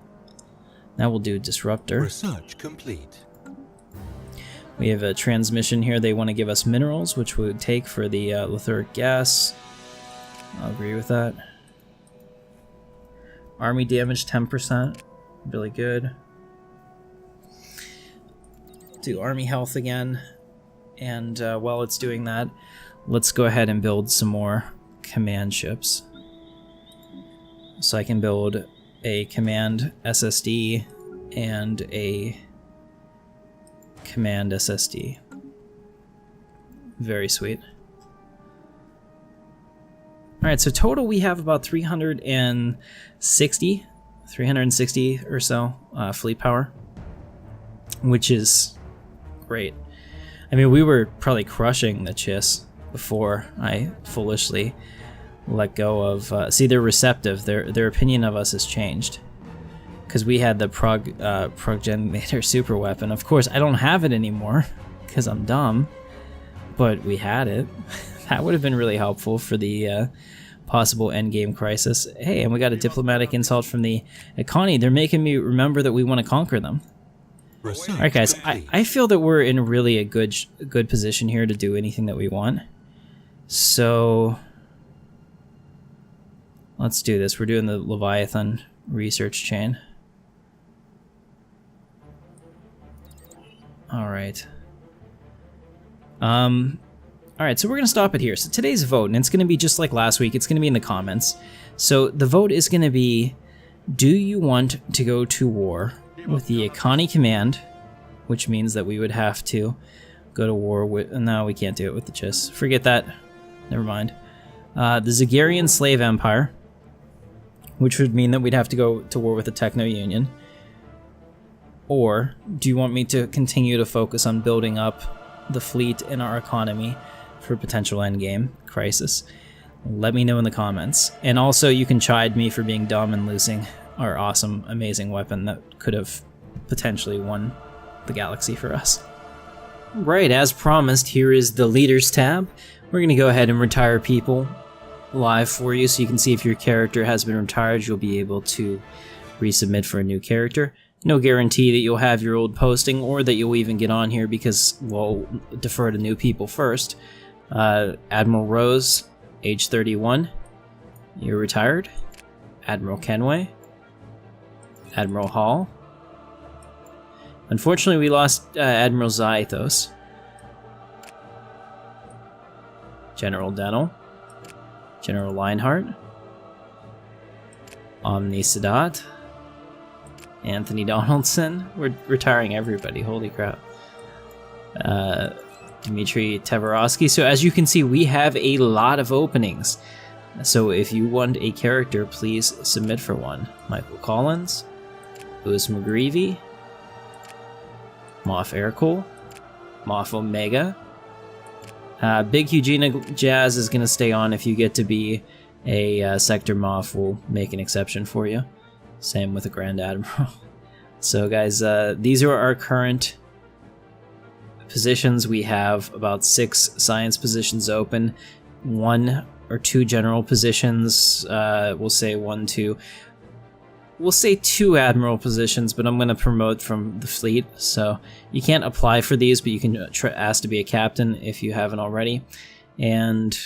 Now we'll do disruptor. Research complete. We have a transmission here. They want to give us minerals, which we would take for the lithuric gas. I'll agree with that. Army damage 10%. Really good. Do army health again. And while it's doing that, let's go ahead and build some more command ships. So I can build a command SSD and a command SSD. Very sweet. Alright, so total we have about 360 or so fleet power, which is great. I mean, we were probably crushing the Chiss before I foolishly let go of... see, they're receptive. Their opinion of us has changed. Because we had the progenitor super weapon. Of course, I don't have it anymore, because I'm dumb. But we had it. That would have been really helpful for the possible endgame crisis. Hey, and we got a diplomatic insult from the Econi. They're making me remember that we want to conquer them. Alright guys, I feel that we're in really a good position here to do anything that we want. So let's do this. We're doing the Leviathan research chain. Alright. Alright, so we're going to stop it here. So today's vote, and it's going to be just like last week, it's going to be in the comments. So the vote is going to be, do you want to go to war with the Econi command, which means that we would have to go to war with... No, we can't do it with the Chiss. Forget that. Never mind. The Zagarian Slave Empire, which would mean that we'd have to go to war with the Techno-Union. Or do you want me to continue to focus on building up the fleet and our economy for potential endgame crisis? Let me know in the comments. And also, you can chide me for being dumb and losing our awesome, amazing weapon that could have potentially won the galaxy for us. Right, as promised, here is the Leaders tab. We're going to go ahead and retire people live for you, so you can see if your character has been retired. You'll be able to resubmit for a new character. No guarantee that you'll have your old posting or that you'll even get on here, because we'll defer to new people first. Admiral Rose, age 31. You're retired. Admiral Kenway. Admiral Hall. Unfortunately, we lost Admiral Zythos. General Denel. General Lionheart. Omni Sadat, Anthony Donaldson. We're retiring everybody, holy crap. Dmitry Tavarovsky. So as you can see, we have a lot of openings. So if you want a character, please submit for one. Michael Collins, Louis McGreevy, Moff Aircool, Moff Omega. Big Eugenia Jazz is going to stay on. If you get to be a Sector Moff, we'll make an exception for you. Same with the Grand Admiral. So guys, these are our current positions. We have about 6 science positions open, 1 or 2 general positions. We'll say 1, 2. We'll say 2 admiral positions, but I'm going to promote from the fleet. So you can't apply for these, but you can ask to be a captain if you haven't already. And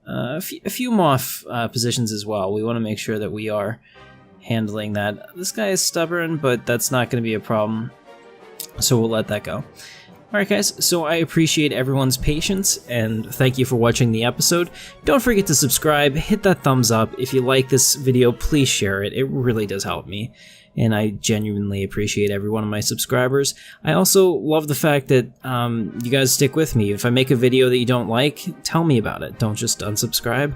a few MOF positions as well. We want to make sure that we are handling that. This guy is stubborn, but that's not going to be a problem. So we'll let that go. Alright guys, so I appreciate everyone's patience, and thank you for watching the episode. Don't forget to subscribe, hit that thumbs up. If you like this video, please share it. It really does help me, and I genuinely appreciate every one of my subscribers. I also love the fact that you guys stick with me. If I make a video that you don't like, tell me about it. Don't just unsubscribe.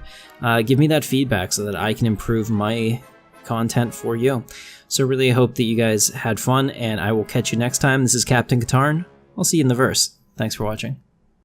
Give me that feedback so that I can improve my content for you. So really hope that you guys had fun, and I will catch you next time. This is Captain Katarn. I'll see you in the verse. Thanks for watching.